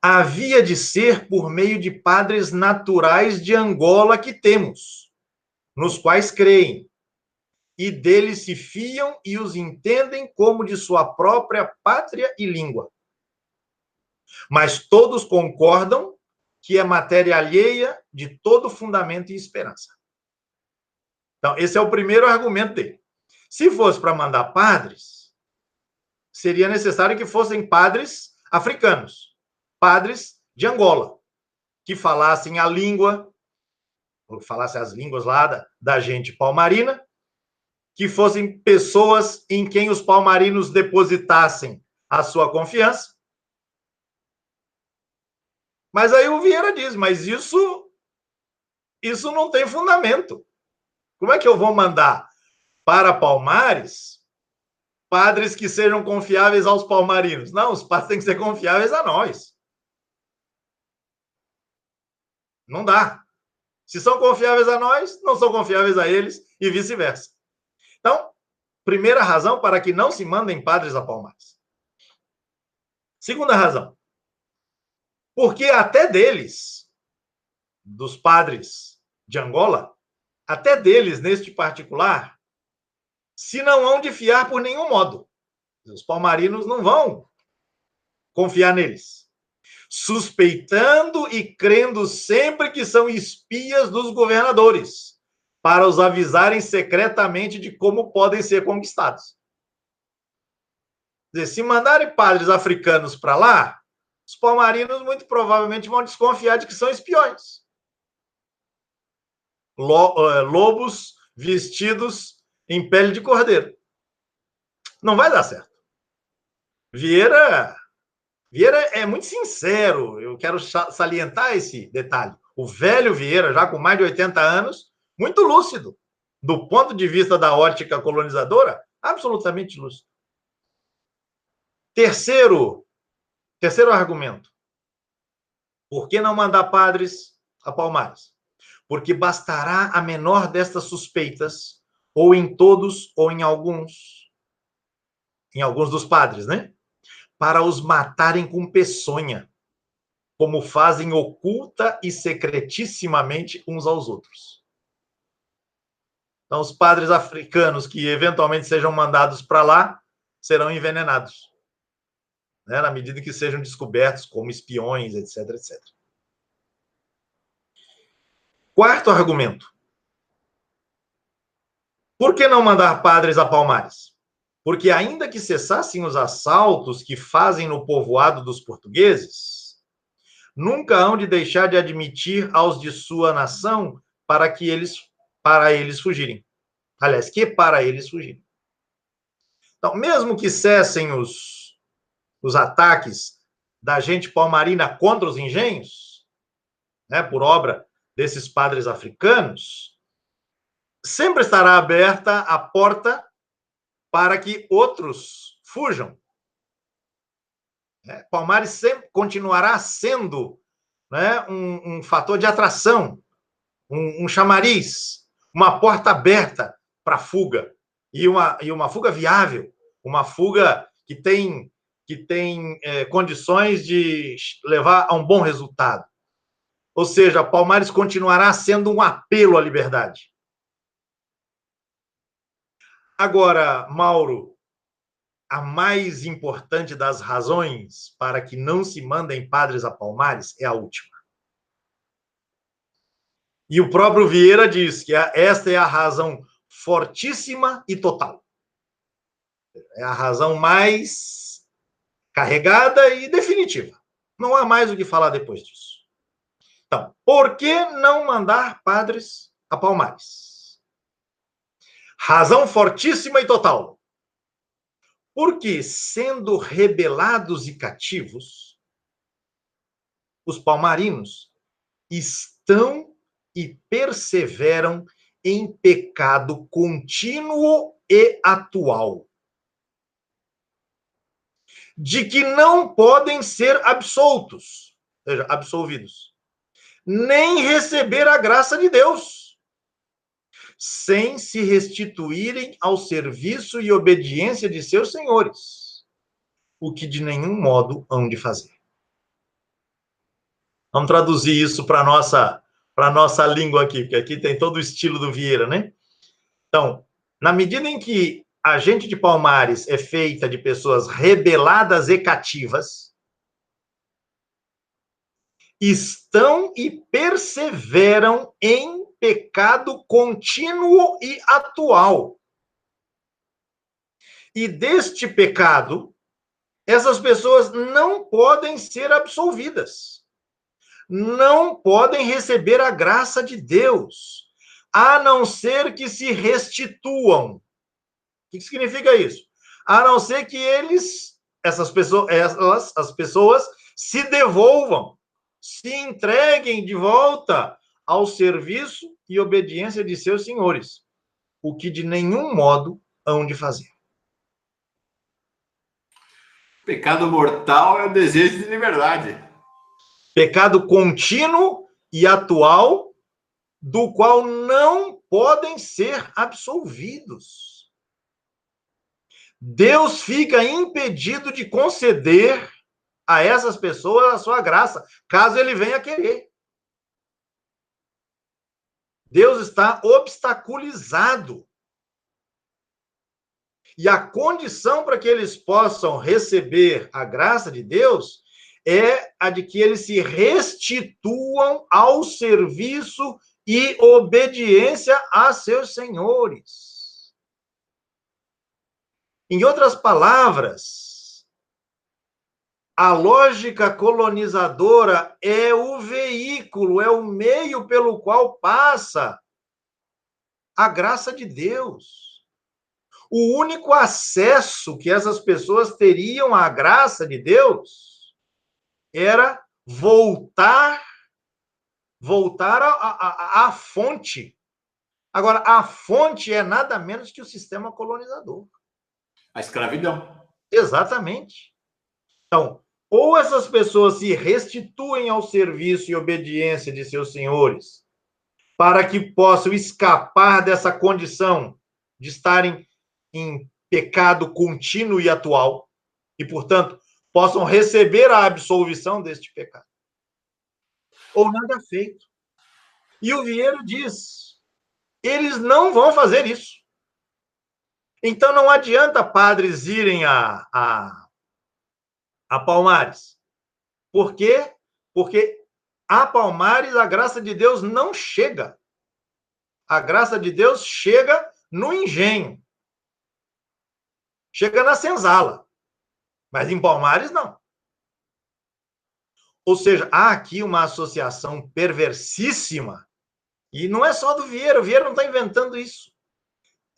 S2: havia de ser por meio de padres naturais de Angola que temos, nos quais creem, e deles se fiam e os entendem como de sua própria pátria e língua. Mas todos concordam que é matéria alheia de todo fundamento e esperança. Então, esse é o primeiro argumento dele. Se fosse para mandar padres, seria necessário que fossem padres africanos, padres de Angola, que falassem a língua, ou que falassem as línguas lá da gente palmarina, que fossem pessoas em quem os palmarinos depositassem a sua confiança. Mas aí o Vieira diz, mas isso não tem fundamento. Como é que eu vou mandar para Palmares padres que sejam confiáveis aos palmarinos? Não, os padres têm que ser confiáveis a nós. Não dá. Se são confiáveis a nós, não são confiáveis a eles e vice-versa. Então, primeira razão para que não se mandem padres a Palmares. Segunda razão, porque até deles, dos padres de Angola, até deles, neste particular, se não hão de fiar por nenhum modo. Os palmarinos não vão confiar neles, suspeitando e crendo sempre que são espias dos governadores, para os avisarem secretamente de como podem ser conquistados. Quer dizer, se mandarem padres africanos para lá, os palmarinos muito provavelmente vão desconfiar de que são espiões. Lobos vestidos em pele de cordeiro. Não vai dar certo. Vieira é muito sincero, eu quero salientar esse detalhe. O velho Vieira, já com mais de 80 anos, muito lúcido. Do ponto de vista da ótica colonizadora, absolutamente lúcido. Terceiro Terceiro argumento. Por que não mandar padres a Palmares? Porque bastará a menor destas suspeitas, ou em todos, ou em alguns dos padres, né? Para os matarem com peçonha, como fazem oculta e secretissimamente uns aos outros. Então, os padres africanos que eventualmente sejam mandados para lá serão envenenados, né? Na medida que sejam descobertos como espiões, etc, etc. Quarto argumento. Por que não mandar padres a Palmares? Porque ainda que cessassem os assaltos que fazem no povoado dos portugueses, nunca hão de deixar de admitir aos de sua nação para eles fugirem. Aliás, para eles fugirem. Então, mesmo que cessem os ataques da gente palmarina contra os engenhos, né, por obra desses padres africanos, sempre estará aberta a porta para que outros fujam. Palmares sempre continuará sendo, né, um fator de atração, um chamariz, uma porta aberta para fuga, e uma fuga viável, uma fuga que tem condições de levar a um bom resultado. Ou seja, Palmares continuará sendo um apelo à liberdade. Agora, Mauro, a mais importante das razões para que não se mandem padres a Palmares é a última. E o próprio Vieira diz que esta é a razão fortíssima e total. É a razão mais carregada e definitiva. Não há mais o que falar depois disso. Então, por que não mandar padres a Palmares? Razão fortíssima e total. Porque, sendo rebelados e cativos, os palmarinos estão e perseveram em pecado contínuo e atual, de que não podem ser absoltos, ou seja, absolvidos, nem receber a graça de Deus, sem se restituírem ao serviço e obediência de seus senhores, o que de nenhum modo hão de fazer. Vamos traduzir isso para a nossa língua aqui, porque aqui tem todo o estilo do Vieira, né? Então, na medida em que a gente de Palmares é feita de pessoas rebeladas e cativas, estão e perseveram em pecado contínuo e atual. E deste pecado, essas pessoas não podem ser absolvidas. Não podem receber a graça de Deus, a não ser que se restituam. O que significa isso? A não ser que as pessoas se devolvam, se entreguem de volta ao serviço e obediência de seus senhores, o que de nenhum modo hão de fazer.
S1: Pecado mortal é o desejo de liberdade.
S2: Pecado contínuo e atual, do qual não podem ser absolvidos. Deus fica impedido de conceder a essas pessoas a sua graça, caso ele venha querer. Deus está obstaculizado. E a condição para que eles possam receber a graça de Deus é a de que eles se restituam ao serviço e obediência a seus senhores. Em outras palavras, a lógica colonizadora é o veículo, é o meio pelo qual passa a graça de Deus. O único acesso que essas pessoas teriam à graça de Deus era voltar à fonte. Agora, a fonte é nada menos que o sistema colonizador.
S1: A escravidão.
S2: Exatamente. Então, ou essas pessoas se restituem ao serviço e obediência de seus senhores, para que possam escapar dessa condição de estarem em pecado contínuo e atual, e, portanto, possam receber a absolvição deste pecado. Ou nada feito. E o Vieira diz, eles não vão fazer isso. Então, não adianta padres irem a Palmares. Por quê? Porque a Palmares, a graça de Deus não chega. A graça de Deus chega no engenho. Chega na senzala. Mas em Palmares, não. Ou seja, há aqui uma associação perversíssima. E não é só do Vieira. O Vieira não está inventando isso.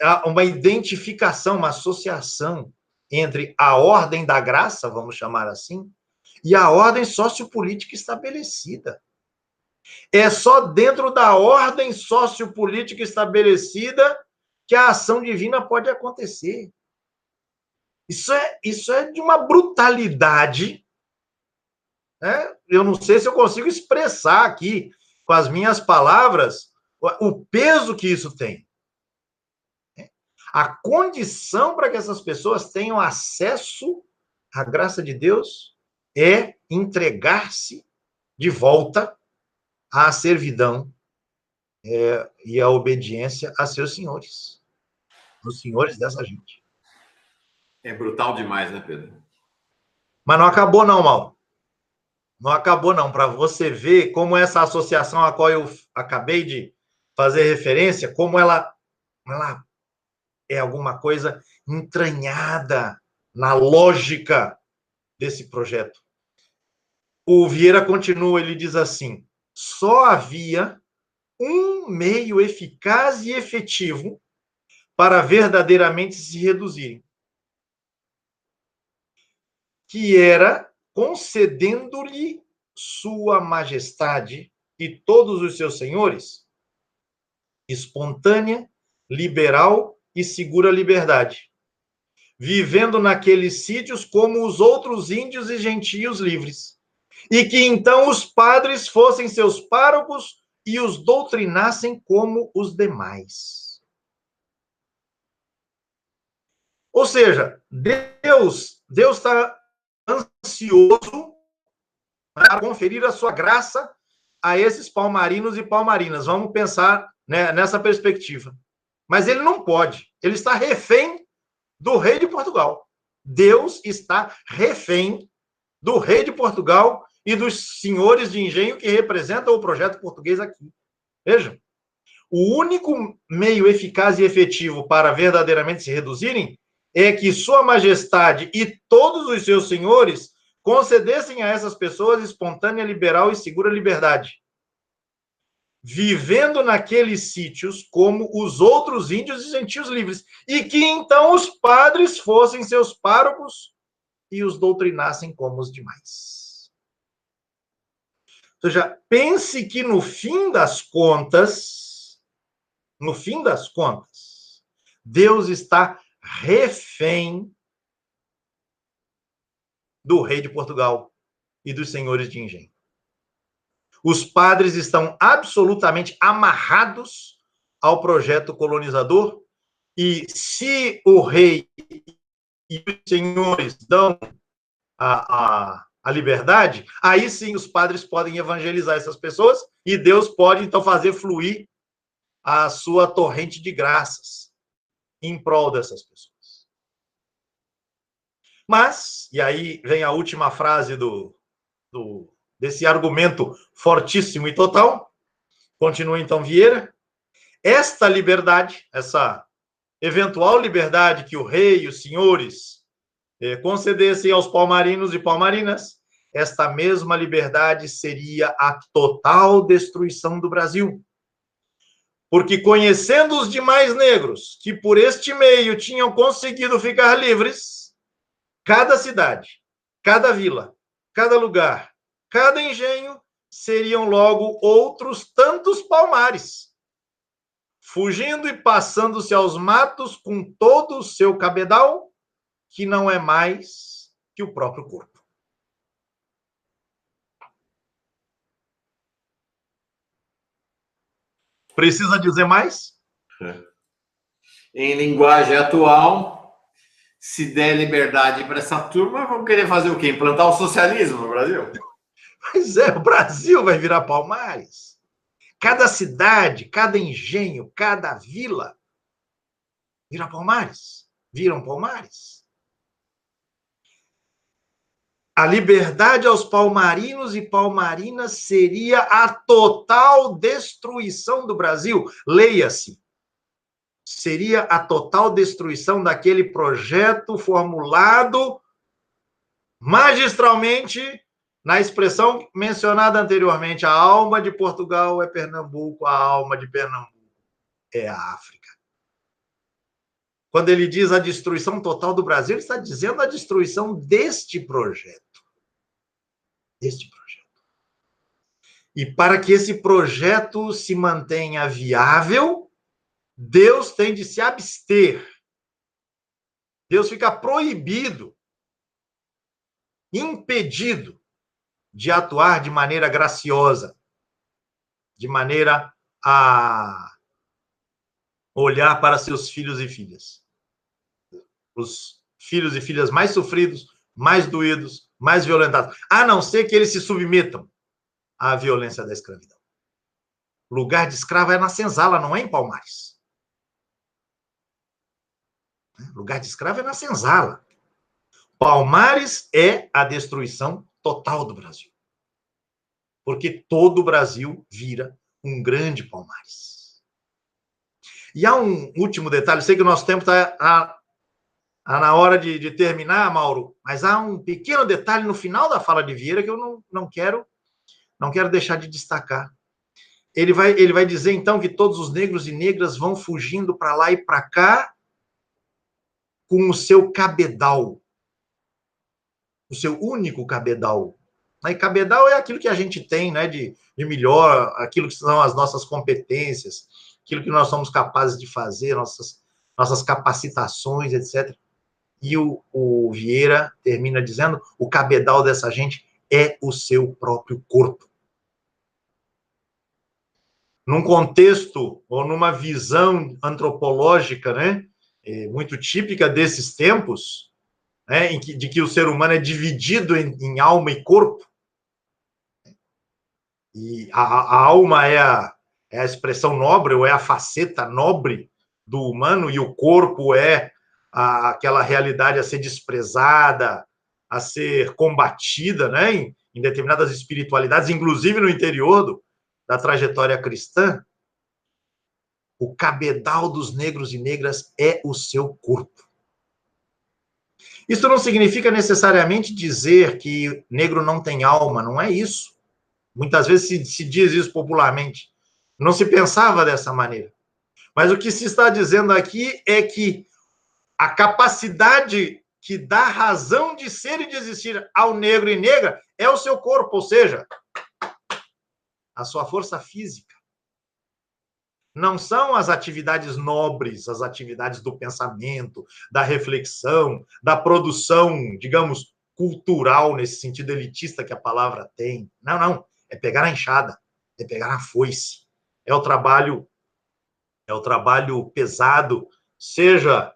S2: Há uma identificação, uma associação entre a ordem da graça, vamos chamar assim, e a ordem sociopolítica estabelecida. É só dentro da ordem sociopolítica estabelecida que a ação divina pode acontecer. Isso é de uma brutalidade, né? Eu não sei se eu consigo expressar aqui, com as minhas palavras, o peso que isso tem. A condição para que essas pessoas tenham acesso à graça de Deus é entregar-se de volta à servidão e à obediência a seus senhores, os senhores dessa gente.
S1: É brutal demais, né, Pedro?
S2: Mas não acabou não, Mauro. Não acabou não, para você ver como essa associação a qual eu acabei de fazer referência, como ela é alguma coisa entranhada na lógica desse projeto. O Vieira continua, ele diz assim, só havia um meio eficaz e efetivo para verdadeiramente se reduzirem, que era concedendo-lhe sua majestade e todos os seus senhores espontânea, liberal e segura liberdade, vivendo naqueles sítios como os outros índios e gentios livres, e que então os padres fossem seus párocos e os doutrinassem como os demais. Ou seja, Deus está ansioso para conferir a sua graça a esses palmarinos e palmarinas. Vamos pensar, né, nessa perspectiva. Mas ele não pode. Ele está refém do rei de Portugal. Deus está refém do rei de Portugal e dos senhores de engenho que representam o projeto português aqui. Vejam, o único meio eficaz e efetivo para verdadeiramente se reduzirem é que Sua Majestade e todos os seus senhores concedessem a essas pessoas espontânea, liberal e segura liberdade, vivendo naqueles sítios como os outros índios e gentios livres, e que então os padres fossem seus párocos e os doutrinassem como os demais. Ou seja, pense que no fim das contas, Deus está refém do rei de Portugal e dos senhores de engenho. Os padres estão absolutamente amarrados ao projeto colonizador, e se o rei e os senhores dão a liberdade, aí sim os padres podem evangelizar essas pessoas e Deus pode, então, fazer fluir a sua torrente de graças em prol dessas pessoas. Mas, e aí vem a última frase desse argumento fortíssimo e total, continua então Vieira, esta liberdade, essa eventual liberdade que o rei e os senhores concedessem aos palmarinos e palmarinas, esta mesma liberdade seria a total destruição do Brasil. Porque conhecendo os demais negros, que por este meio tinham conseguido ficar livres, cada cidade, cada vila, cada lugar, cada engenho seriam logo outros tantos palmares, fugindo e passando-se aos matos com todo o seu cabedal, que não é mais que o próprio corpo. Precisa dizer mais?
S1: Em linguagem atual, se der liberdade para essa turma, vão querer fazer o quê? Implantar o socialismo no Brasil?
S2: Pois é, o Brasil vai virar Palmares. Cada cidade, cada engenho, cada vila vira Palmares. Viram Palmares. A liberdade aos palmarinos e palmarinas seria a total destruição do Brasil. Leia-se. Seria a total destruição daquele projeto formulado magistralmente na expressão mencionada anteriormente. A alma de Portugal é Pernambuco, a alma de Pernambuco é a África. Quando ele diz a destruição total do Brasil, ele está dizendo a destruição deste projeto. Deste projeto. E para que esse projeto se mantenha viável, Deus tem de se abster. Deus fica proibido, impedido de atuar de maneira graciosa, de maneira a olhar para seus filhos e filhas. Os filhos e filhas mais sofridos, mais doídos, mais violentados, a não ser que eles se submetam à violência da escravidão. O lugar de escravo é na senzala, não é em Palmares. O lugar de escravo é na senzala. Palmares é a destruição total do Brasil. Porque todo o Brasil vira um grande Palmares. E há um último detalhe, sei que o nosso tempo está na hora de terminar, Mauro, mas há um pequeno detalhe no final da fala de Vieira que eu não quero deixar de destacar. Ele vai dizer, então, que todos os negros e negras vão fugindo para lá e para cá com o seu cabedal. O seu único cabedal. E cabedal é aquilo que a gente tem, né, de melhor, aquilo que são as nossas competências, aquilo que nós somos capazes de fazer, nossas capacitações, etc. E o Vieira termina dizendo, o cabedal dessa gente é o seu próprio corpo. Num contexto, ou numa visão antropológica, né, muito típica desses tempos, né, de que o ser humano é dividido em alma e corpo, e a alma é a expressão nobre, ou é a faceta nobre do humano, e o corpo é aquela realidade a ser desprezada, a ser combatida, né, em determinadas espiritualidades, inclusive no interior da trajetória cristã. O cabedal dos negros e negras é o seu corpo. Isso não significa necessariamente dizer que negro não tem alma, não é isso. Muitas vezes se diz isso popularmente. Não se pensava dessa maneira. Mas o que se está dizendo aqui é que a capacidade que dá razão de ser e de existir ao negro e negra é o seu corpo, ou seja, a sua força física. Não são as atividades nobres, as atividades do pensamento, da reflexão, da produção, digamos, cultural, nesse sentido elitista que a palavra tem. Não, não. É pegar a enxada, é pegar a foice. É o trabalho pesado, seja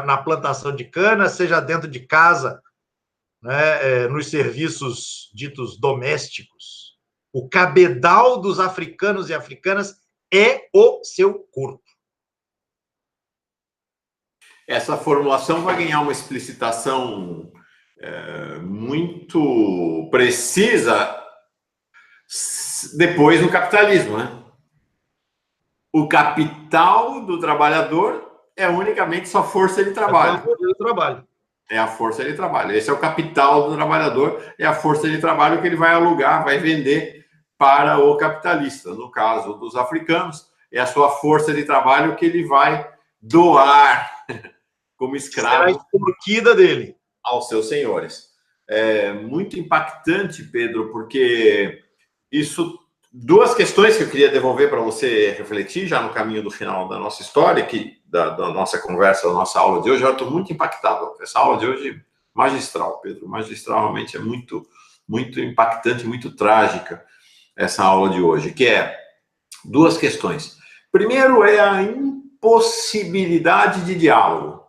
S2: na plantação de cana, seja dentro de casa, né, nos serviços ditos domésticos. O cabedal dos africanos e africanas é o seu corpo.
S1: Essa formulação vai ganhar uma explicitação muito precisa depois no capitalismo, né? O capital do trabalhador é unicamente sua força de trabalho.
S2: É a força de trabalho.
S1: É a força de trabalho. Esse é o capital do trabalhador, é a força de trabalho que ele vai alugar, vai vender para o capitalista. No caso dos africanos, é a sua força de trabalho que ele vai doar como escravo.
S2: Será a extorquida dele.
S1: Aos seus senhores. É muito impactante, Pedro, porque isso... Duas questões que eu queria devolver para você refletir já no caminho do final da nossa história, da nossa conversa, da nossa aula de hoje. Eu estou muito impactado. Essa aula de hoje, magistral, Pedro. Magistral, realmente é muito, muito impactante, muito trágica essa aula de hoje, que é duas questões. Primeiro é a impossibilidade de diálogo.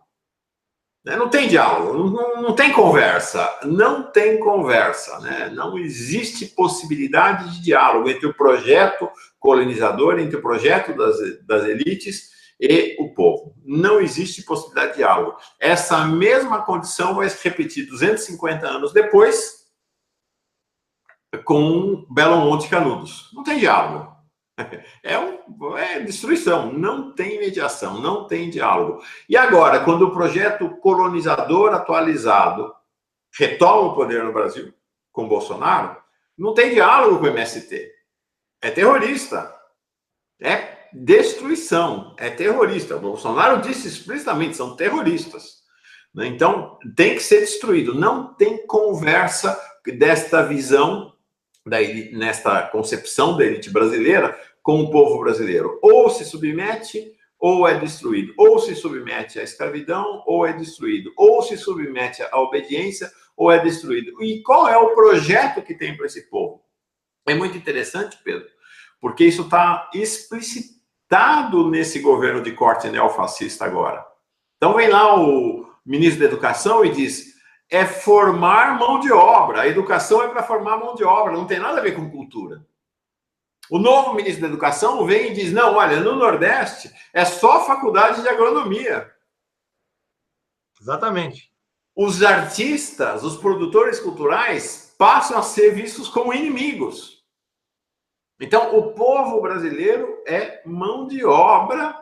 S1: Não tem diálogo, não tem conversa, não tem conversa, né? Não existe possibilidade de diálogo entre o projeto colonizador, entre o projeto das elites e o povo. Não existe possibilidade de diálogo. Essa mesma condição vai se repetir 250 anos depois com Belo Monte e Canudos. Não tem diálogo. É destruição, não tem mediação, não tem diálogo. E agora, quando o projeto colonizador atualizado retoma o poder no Brasil, com Bolsonaro, não tem diálogo com o MST. É terrorista. É destruição. É terrorista. O Bolsonaro disse explicitamente, são terroristas. Então, tem que ser destruído. Não tem conversa desta visão, nesta concepção da elite brasileira, com o povo brasileiro. Ou se submete, ou é destruído. Ou se submete à escravidão, ou é destruído. Ou se submete à obediência, ou é destruído. E qual é o projeto que tem para esse povo? É muito interessante, Pedro, porque isso está explicitado nesse governo de corte neofascista agora. Então vem lá o ministro da Educação e diz: é formar mão de obra. A educação é para formar mão de obra, não tem nada a ver com cultura. O novo ministro da Educação vem e diz: não, olha, no Nordeste é só faculdade de agronomia.
S2: Exatamente.
S1: Os artistas, os produtores culturais passam a ser vistos como inimigos. Então, o povo brasileiro é mão de obra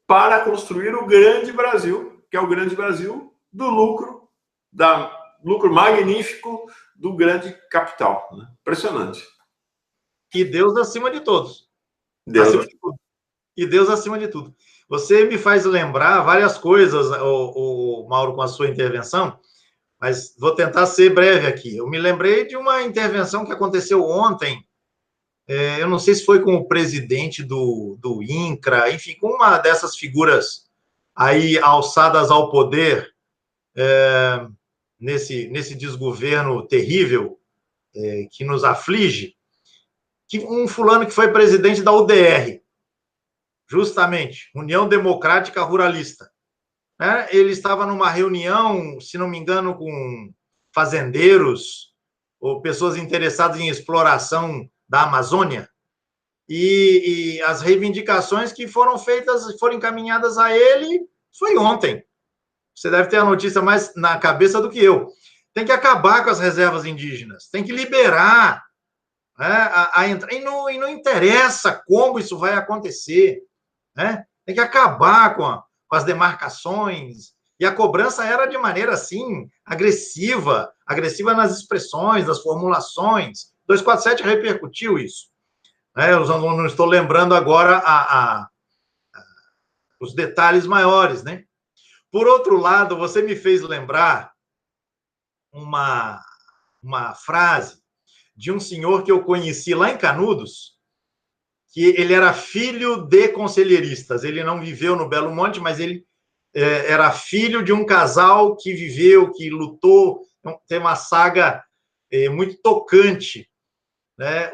S1: para construir o grande Brasil, que é o grande Brasil do lucro, lucro magnífico do grande capital. Né? Impressionante.
S2: E Deus acima de todos.
S1: Deus.
S2: Acima de tudo. E Deus acima de tudo. Você me faz lembrar várias coisas, o Mauro, com a sua intervenção, mas vou tentar ser breve aqui. Eu me lembrei de uma intervenção que aconteceu ontem, eu não sei se foi com o presidente do INCRA, enfim, com uma dessas figuras aí alçadas ao poder, nesse desgoverno terrível que nos aflige, que um fulano que foi presidente da UDR, justamente, União Democrática Ruralista, né? Ele estava numa reunião, se não me engano, com fazendeiros ou pessoas interessadas em exploração da Amazônia, e as reivindicações que foram feitas, foram encaminhadas a ele, foi ontem. Você deve ter a notícia mais na cabeça do que eu. Tem que acabar com as reservas indígenas, tem que liberar, né, e não interessa como isso vai acontecer, né? Tem que acabar com as demarcações, e a cobrança era de maneira, assim, agressiva nas expressões, das formulações. 247 repercutiu isso. Eu não estou lembrando agora os detalhes maiores, né? Por outro lado, você me fez lembrar uma frase de um senhor que eu conheci lá em Canudos, que ele era filho de conselheiristas. Ele não viveu no Belo Monte, mas ele era filho de um casal que viveu, que lutou. Então, tem uma saga muito tocante, né?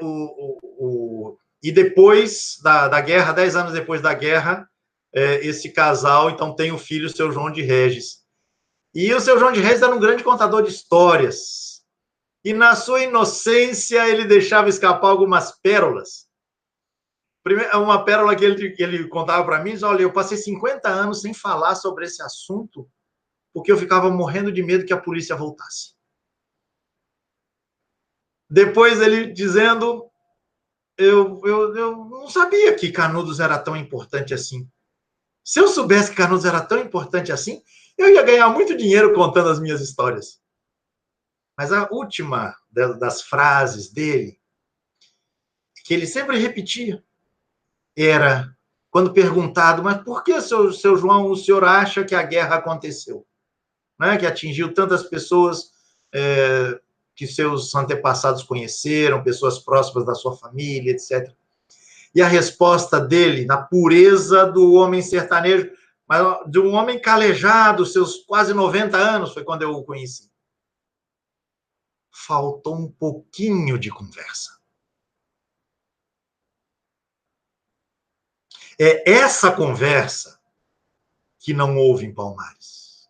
S2: E depois da guerra, 10 anos depois da guerra, esse casal, então, tem o filho, o seu João de Regis. E o seu João de Regis era um grande contador de histórias. E, na sua inocência, ele deixava escapar algumas pérolas. Uma pérola que ele contava para mim, diz: olha, eu passei 50 anos sem falar sobre esse assunto, porque eu ficava morrendo de medo que a polícia voltasse. Depois ele dizendo: eu não sabia que Canudos era tão importante assim. Se eu soubesse que Canudos era tão importante assim, eu ia ganhar muito dinheiro contando as minhas histórias. Mas a última das frases dele, que ele sempre repetia, era, quando perguntado: mas por que, seu João, o senhor acha que a guerra aconteceu? Né? Que atingiu tantas pessoas que seus antepassados conheceram, pessoas próximas da sua família, etc. E a resposta dele, na pureza do homem sertanejo, mas de um homem calejado, seus quase 90 anos, foi quando eu o conheci: faltou um pouquinho de conversa. É essa conversa que não houve em Palmares.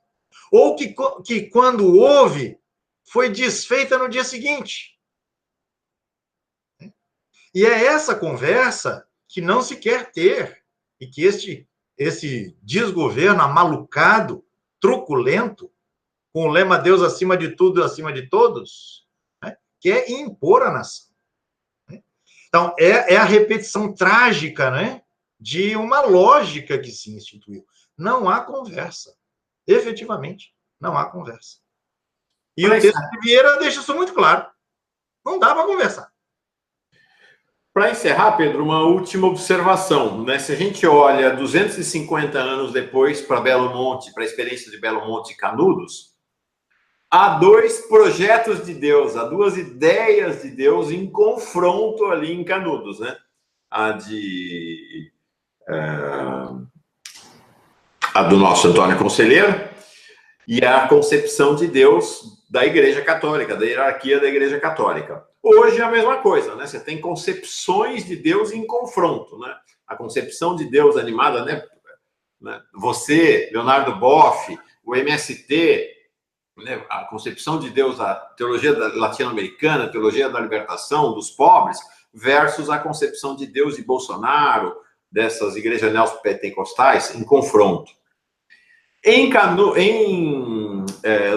S2: Ou que quando houve, foi desfeita no dia seguinte. E é essa conversa que não se quer ter, e que esse desgoverno amalucado, truculento, com o lema Deus acima de tudo e acima de todos, né, quer impor a nação. Né? Então, é a repetição trágica, né, de uma lógica que se instituiu. Não há conversa. Efetivamente, não há conversa. E o texto de Vieira deixa isso muito claro. Não dá para conversar.
S1: Para encerrar, Pedro, uma última observação, né? Se a gente olha 250 anos depois para Belo Monte, para a experiência de Belo Monte e Canudos, há dois projetos de Deus, há duas ideias de Deus em confronto ali em Canudos, né? A do nosso Antônio Conselheiro e a concepção de Deus da Igreja Católica, da hierarquia da Igreja Católica. Hoje é a mesma coisa, né? Você tem concepções de Deus em confronto, né? A concepção de Deus animada, né? Você, Leonardo Boff, o MST, né? A concepção de Deus, a teologia latino-americana, a teologia da libertação dos pobres, versus a concepção de Deus de Bolsonaro, dessas igrejas neopentecostais, em confronto.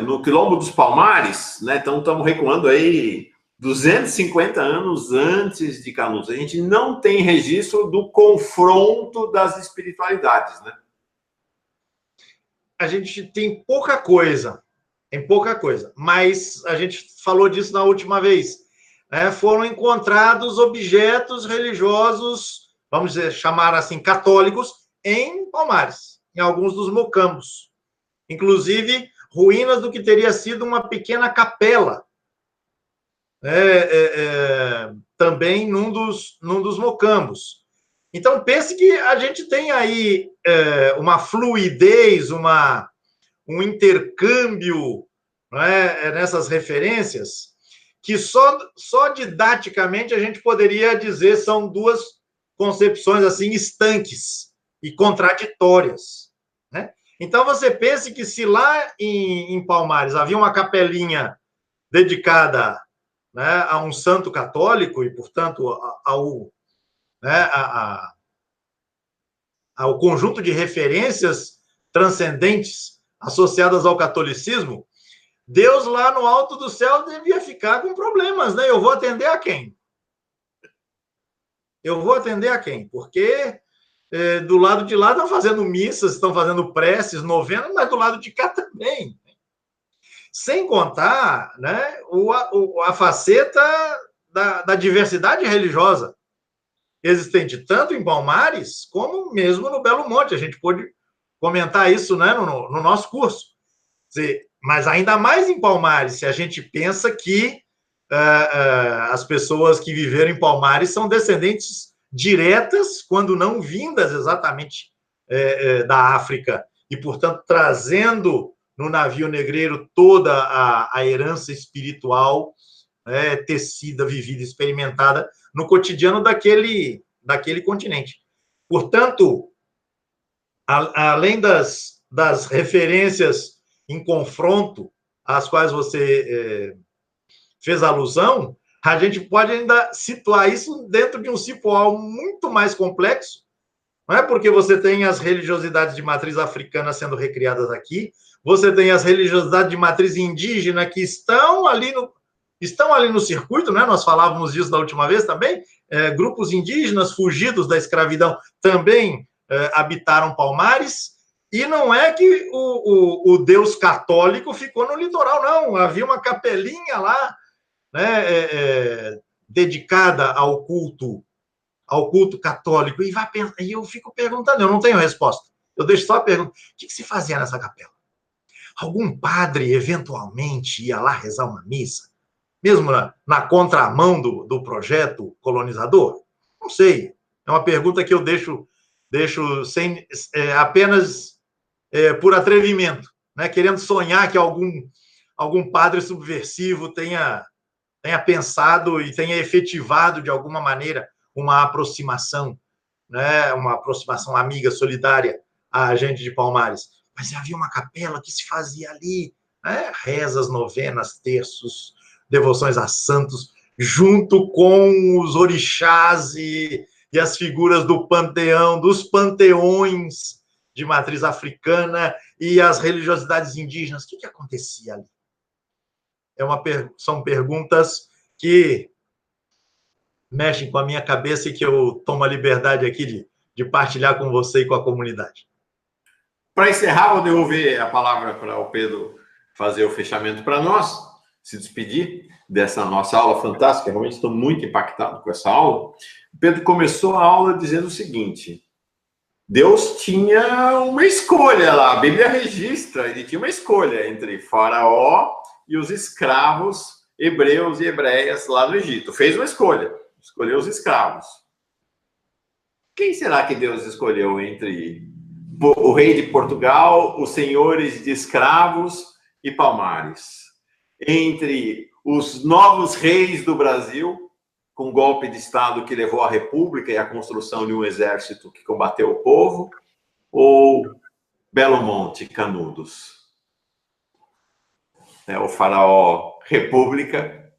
S1: No Quilombo dos Palmares, né? Então estamos recuando aí 250 anos antes de Canudos. A gente não tem registro do confronto das espiritualidades, né?
S2: A gente tem pouca coisa, mas a gente falou disso na última vez. Né? Foram encontrados objetos religiosos, vamos dizer, chamar assim, católicos, em Palmares, em alguns dos mocambos. Inclusive, ruínas do que teria sido uma pequena capela, também num dos mocambos. Então, pense que a gente tem aí uma fluidez, um intercâmbio, nessas referências, que só didaticamente a gente poderia dizer são duas concepções assim estanques e contraditórias. Né? Então, você pense que se lá em Palmares havia uma capelinha dedicada, né, a um santo católico e, portanto, ao conjunto de referências transcendentes associadas ao catolicismo, Deus lá no alto do céu devia ficar com problemas, né? Eu vou atender a quem? Porque do lado de lá estão fazendo missas, estão fazendo preces, novenas, mas do lado de cá também. Sem contar, né, a faceta da diversidade religiosa existente tanto em Palmares como mesmo no Belo Monte. A gente pôde comentar isso, né, no nosso curso. Mas ainda mais em Palmares, se a gente pensa que as pessoas que viveram em Palmares são descendentes diretas, quando não vindas exatamente da África, e, portanto, trazendo no navio negreiro toda a herança espiritual tecida, vivida, experimentada no cotidiano daquele continente. Portanto, além das referências em confronto às quais você fez alusão, a gente pode ainda situar isso dentro de um cipoal muito mais complexo, não é? Porque você tem as religiosidades de matriz africana sendo recriadas aqui, você tem as religiosidades de matriz indígena que estão ali no circuito, né? Nós falávamos disso da última vez também, grupos indígenas fugidos da escravidão também habitaram Palmares, e não é que o Deus católico ficou no litoral, não, havia uma capelinha lá, né, dedicada ao culto católico, e eu fico perguntando, eu não tenho resposta, eu deixo só a pergunta, o que se fazia nessa capela? Algum padre, eventualmente, ia lá rezar uma missa? Mesmo na contramão do projeto colonizador? Não sei. É uma pergunta que eu deixo sem, apenas por atrevimento, né? Querendo sonhar que algum padre subversivo tenha pensado e tenha efetivado, de alguma maneira, uma aproximação né, uma aproximação amiga, solidária à gente de Palmares, mas havia uma capela que se fazia ali, né, rezas, novenas, terços, devoções a santos, junto com os orixás e as figuras do panteão, dos panteões de matriz africana e as religiosidades indígenas. O que acontecia ali? São perguntas que mexem com a minha cabeça e que eu tomo a liberdade aqui de partilhar com você e com a comunidade.
S1: Para encerrar, vou devolver a palavra para o Pedro fazer o fechamento para nós, se despedir dessa nossa aula fantástica. Realmente estou muito impactado com essa aula. O Pedro começou a aula dizendo o seguinte: Deus tinha uma escolha lá, a Bíblia registra, ele tinha uma escolha entre Faraó e os escravos hebreus e hebreias lá no Egito. Fez uma escolha, escolheu os escravos. Quem será que Deus escolheu entre o rei de Portugal, os senhores de escravos e Palmares? Entre os novos reis do Brasil, com um golpe de Estado que levou à República e à construção de um exército que combateu o povo, ou Belo Monte, Canudos? O faraó República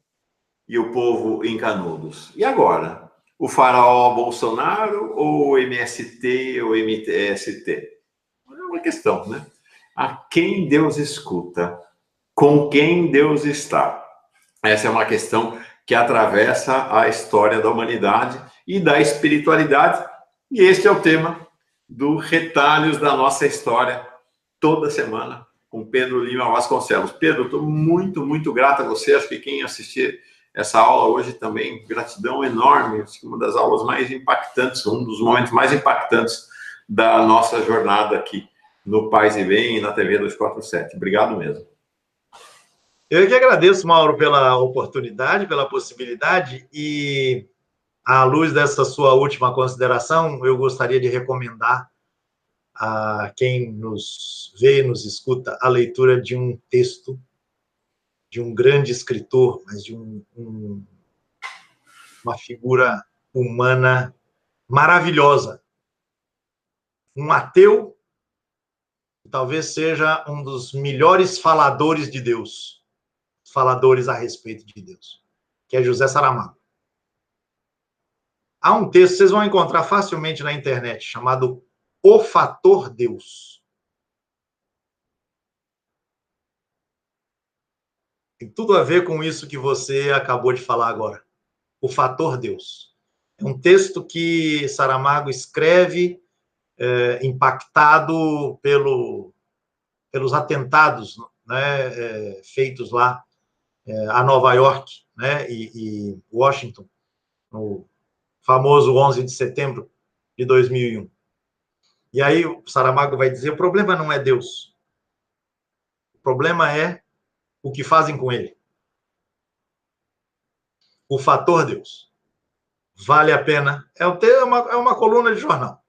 S1: e o povo em Canudos. E agora? O faraó Bolsonaro ou o MST ou MTST? É uma questão, né? A quem Deus escuta? Com quem Deus está? Essa é uma questão que atravessa a história da humanidade e da espiritualidade. E este é o tema do Retalhos da Nossa História, toda semana, com Pedro Lima Vasconcelos. Pedro, estou muito, muito grato a você. Acho que quem assistir essa aula hoje também, gratidão enorme. Acho que uma das aulas mais impactantes, um dos momentos mais impactantes da nossa jornada aqui no Paz e Bem e na TV 247. Obrigado mesmo.
S2: Eu que agradeço, Mauro, pela oportunidade, pela possibilidade, e à luz dessa sua última consideração, eu gostaria de recomendar a quem nos vê, nos escuta, a leitura de um texto de um grande escritor, mas de uma figura humana maravilhosa. Um ateu, talvez seja um dos melhores faladores de Deus, faladores a respeito de Deus, que é José Saramago. Há um texto, vocês vão encontrar facilmente na internet, chamado O Fator Deus. Tem tudo a ver com isso que você acabou de falar agora. O Fator Deus. É um texto que Saramago escreve impactado pelos atentados, né, feitos lá a Nova York, né, e Washington, no famoso 11 de setembro de 2001. E aí o Saramago vai dizer, o problema não é Deus. O problema é o que fazem com ele. O fator Deus. Vale a pena. É uma coluna de jornal.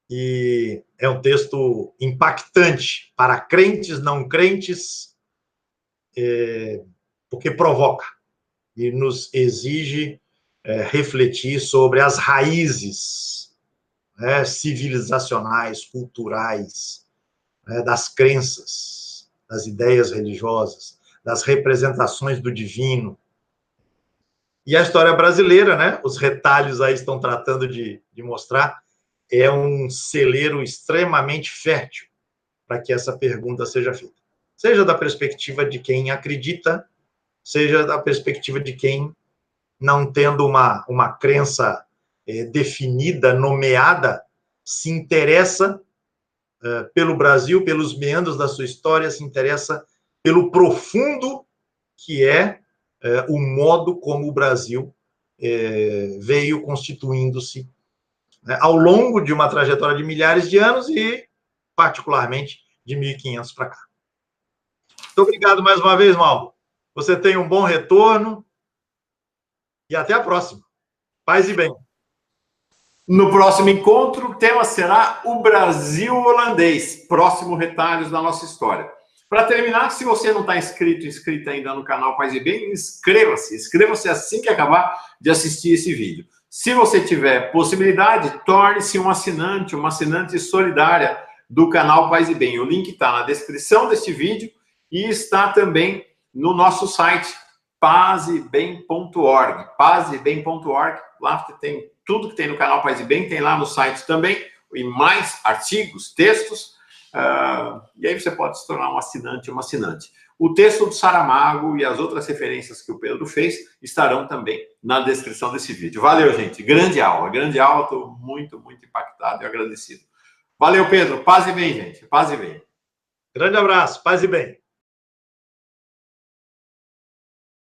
S2: E é um texto impactante para crentes, não crentes, porque provoca e nos exige refletir sobre as raízes civilizacionais, culturais, das crenças, das ideias religiosas, das representações do divino. E a história brasileira, né, os retalhos aí estão tratando de mostrar, é um celeiro extremamente fértil para que essa pergunta seja feita. Seja da perspectiva de quem acredita, seja da perspectiva de quem, não tendo uma crença definida, nomeada, se interessa pelo Brasil, pelos meandros da sua história, se interessa pelo profundo que é o modo como o Brasil veio constituindo-se ao longo de uma trajetória de milhares de anos e, particularmente, de 1500 para cá. Muito obrigado mais uma vez, Mauro. Você tem um bom retorno e até a próxima. Paz e bem.
S1: No próximo encontro, o tema será o Brasil holandês, próximo Retalhos da Nossa História. Para terminar, se você não está inscrita ainda no canal Paz e Bem, inscreva-se. Inscreva-se assim que acabar de assistir esse vídeo. Se você tiver possibilidade, torne-se um assinante, uma assinante solidária do canal Paz e Bem. O link está na descrição deste vídeo e está também no nosso site, pazebem.org. Pazebem.org, lá tem tudo que tem no canal Paz e Bem, tem lá no site também, e mais artigos, textos, e aí você pode se tornar um assinante, uma assinante. O texto do Saramago e as outras referências que o Pedro fez estarão também na descrição desse vídeo. Valeu, gente. Grande aula, estou muito, muito impactado e agradecido. Valeu, Pedro. Paz e bem, gente. Paz e bem.
S2: Grande abraço. Paz e bem.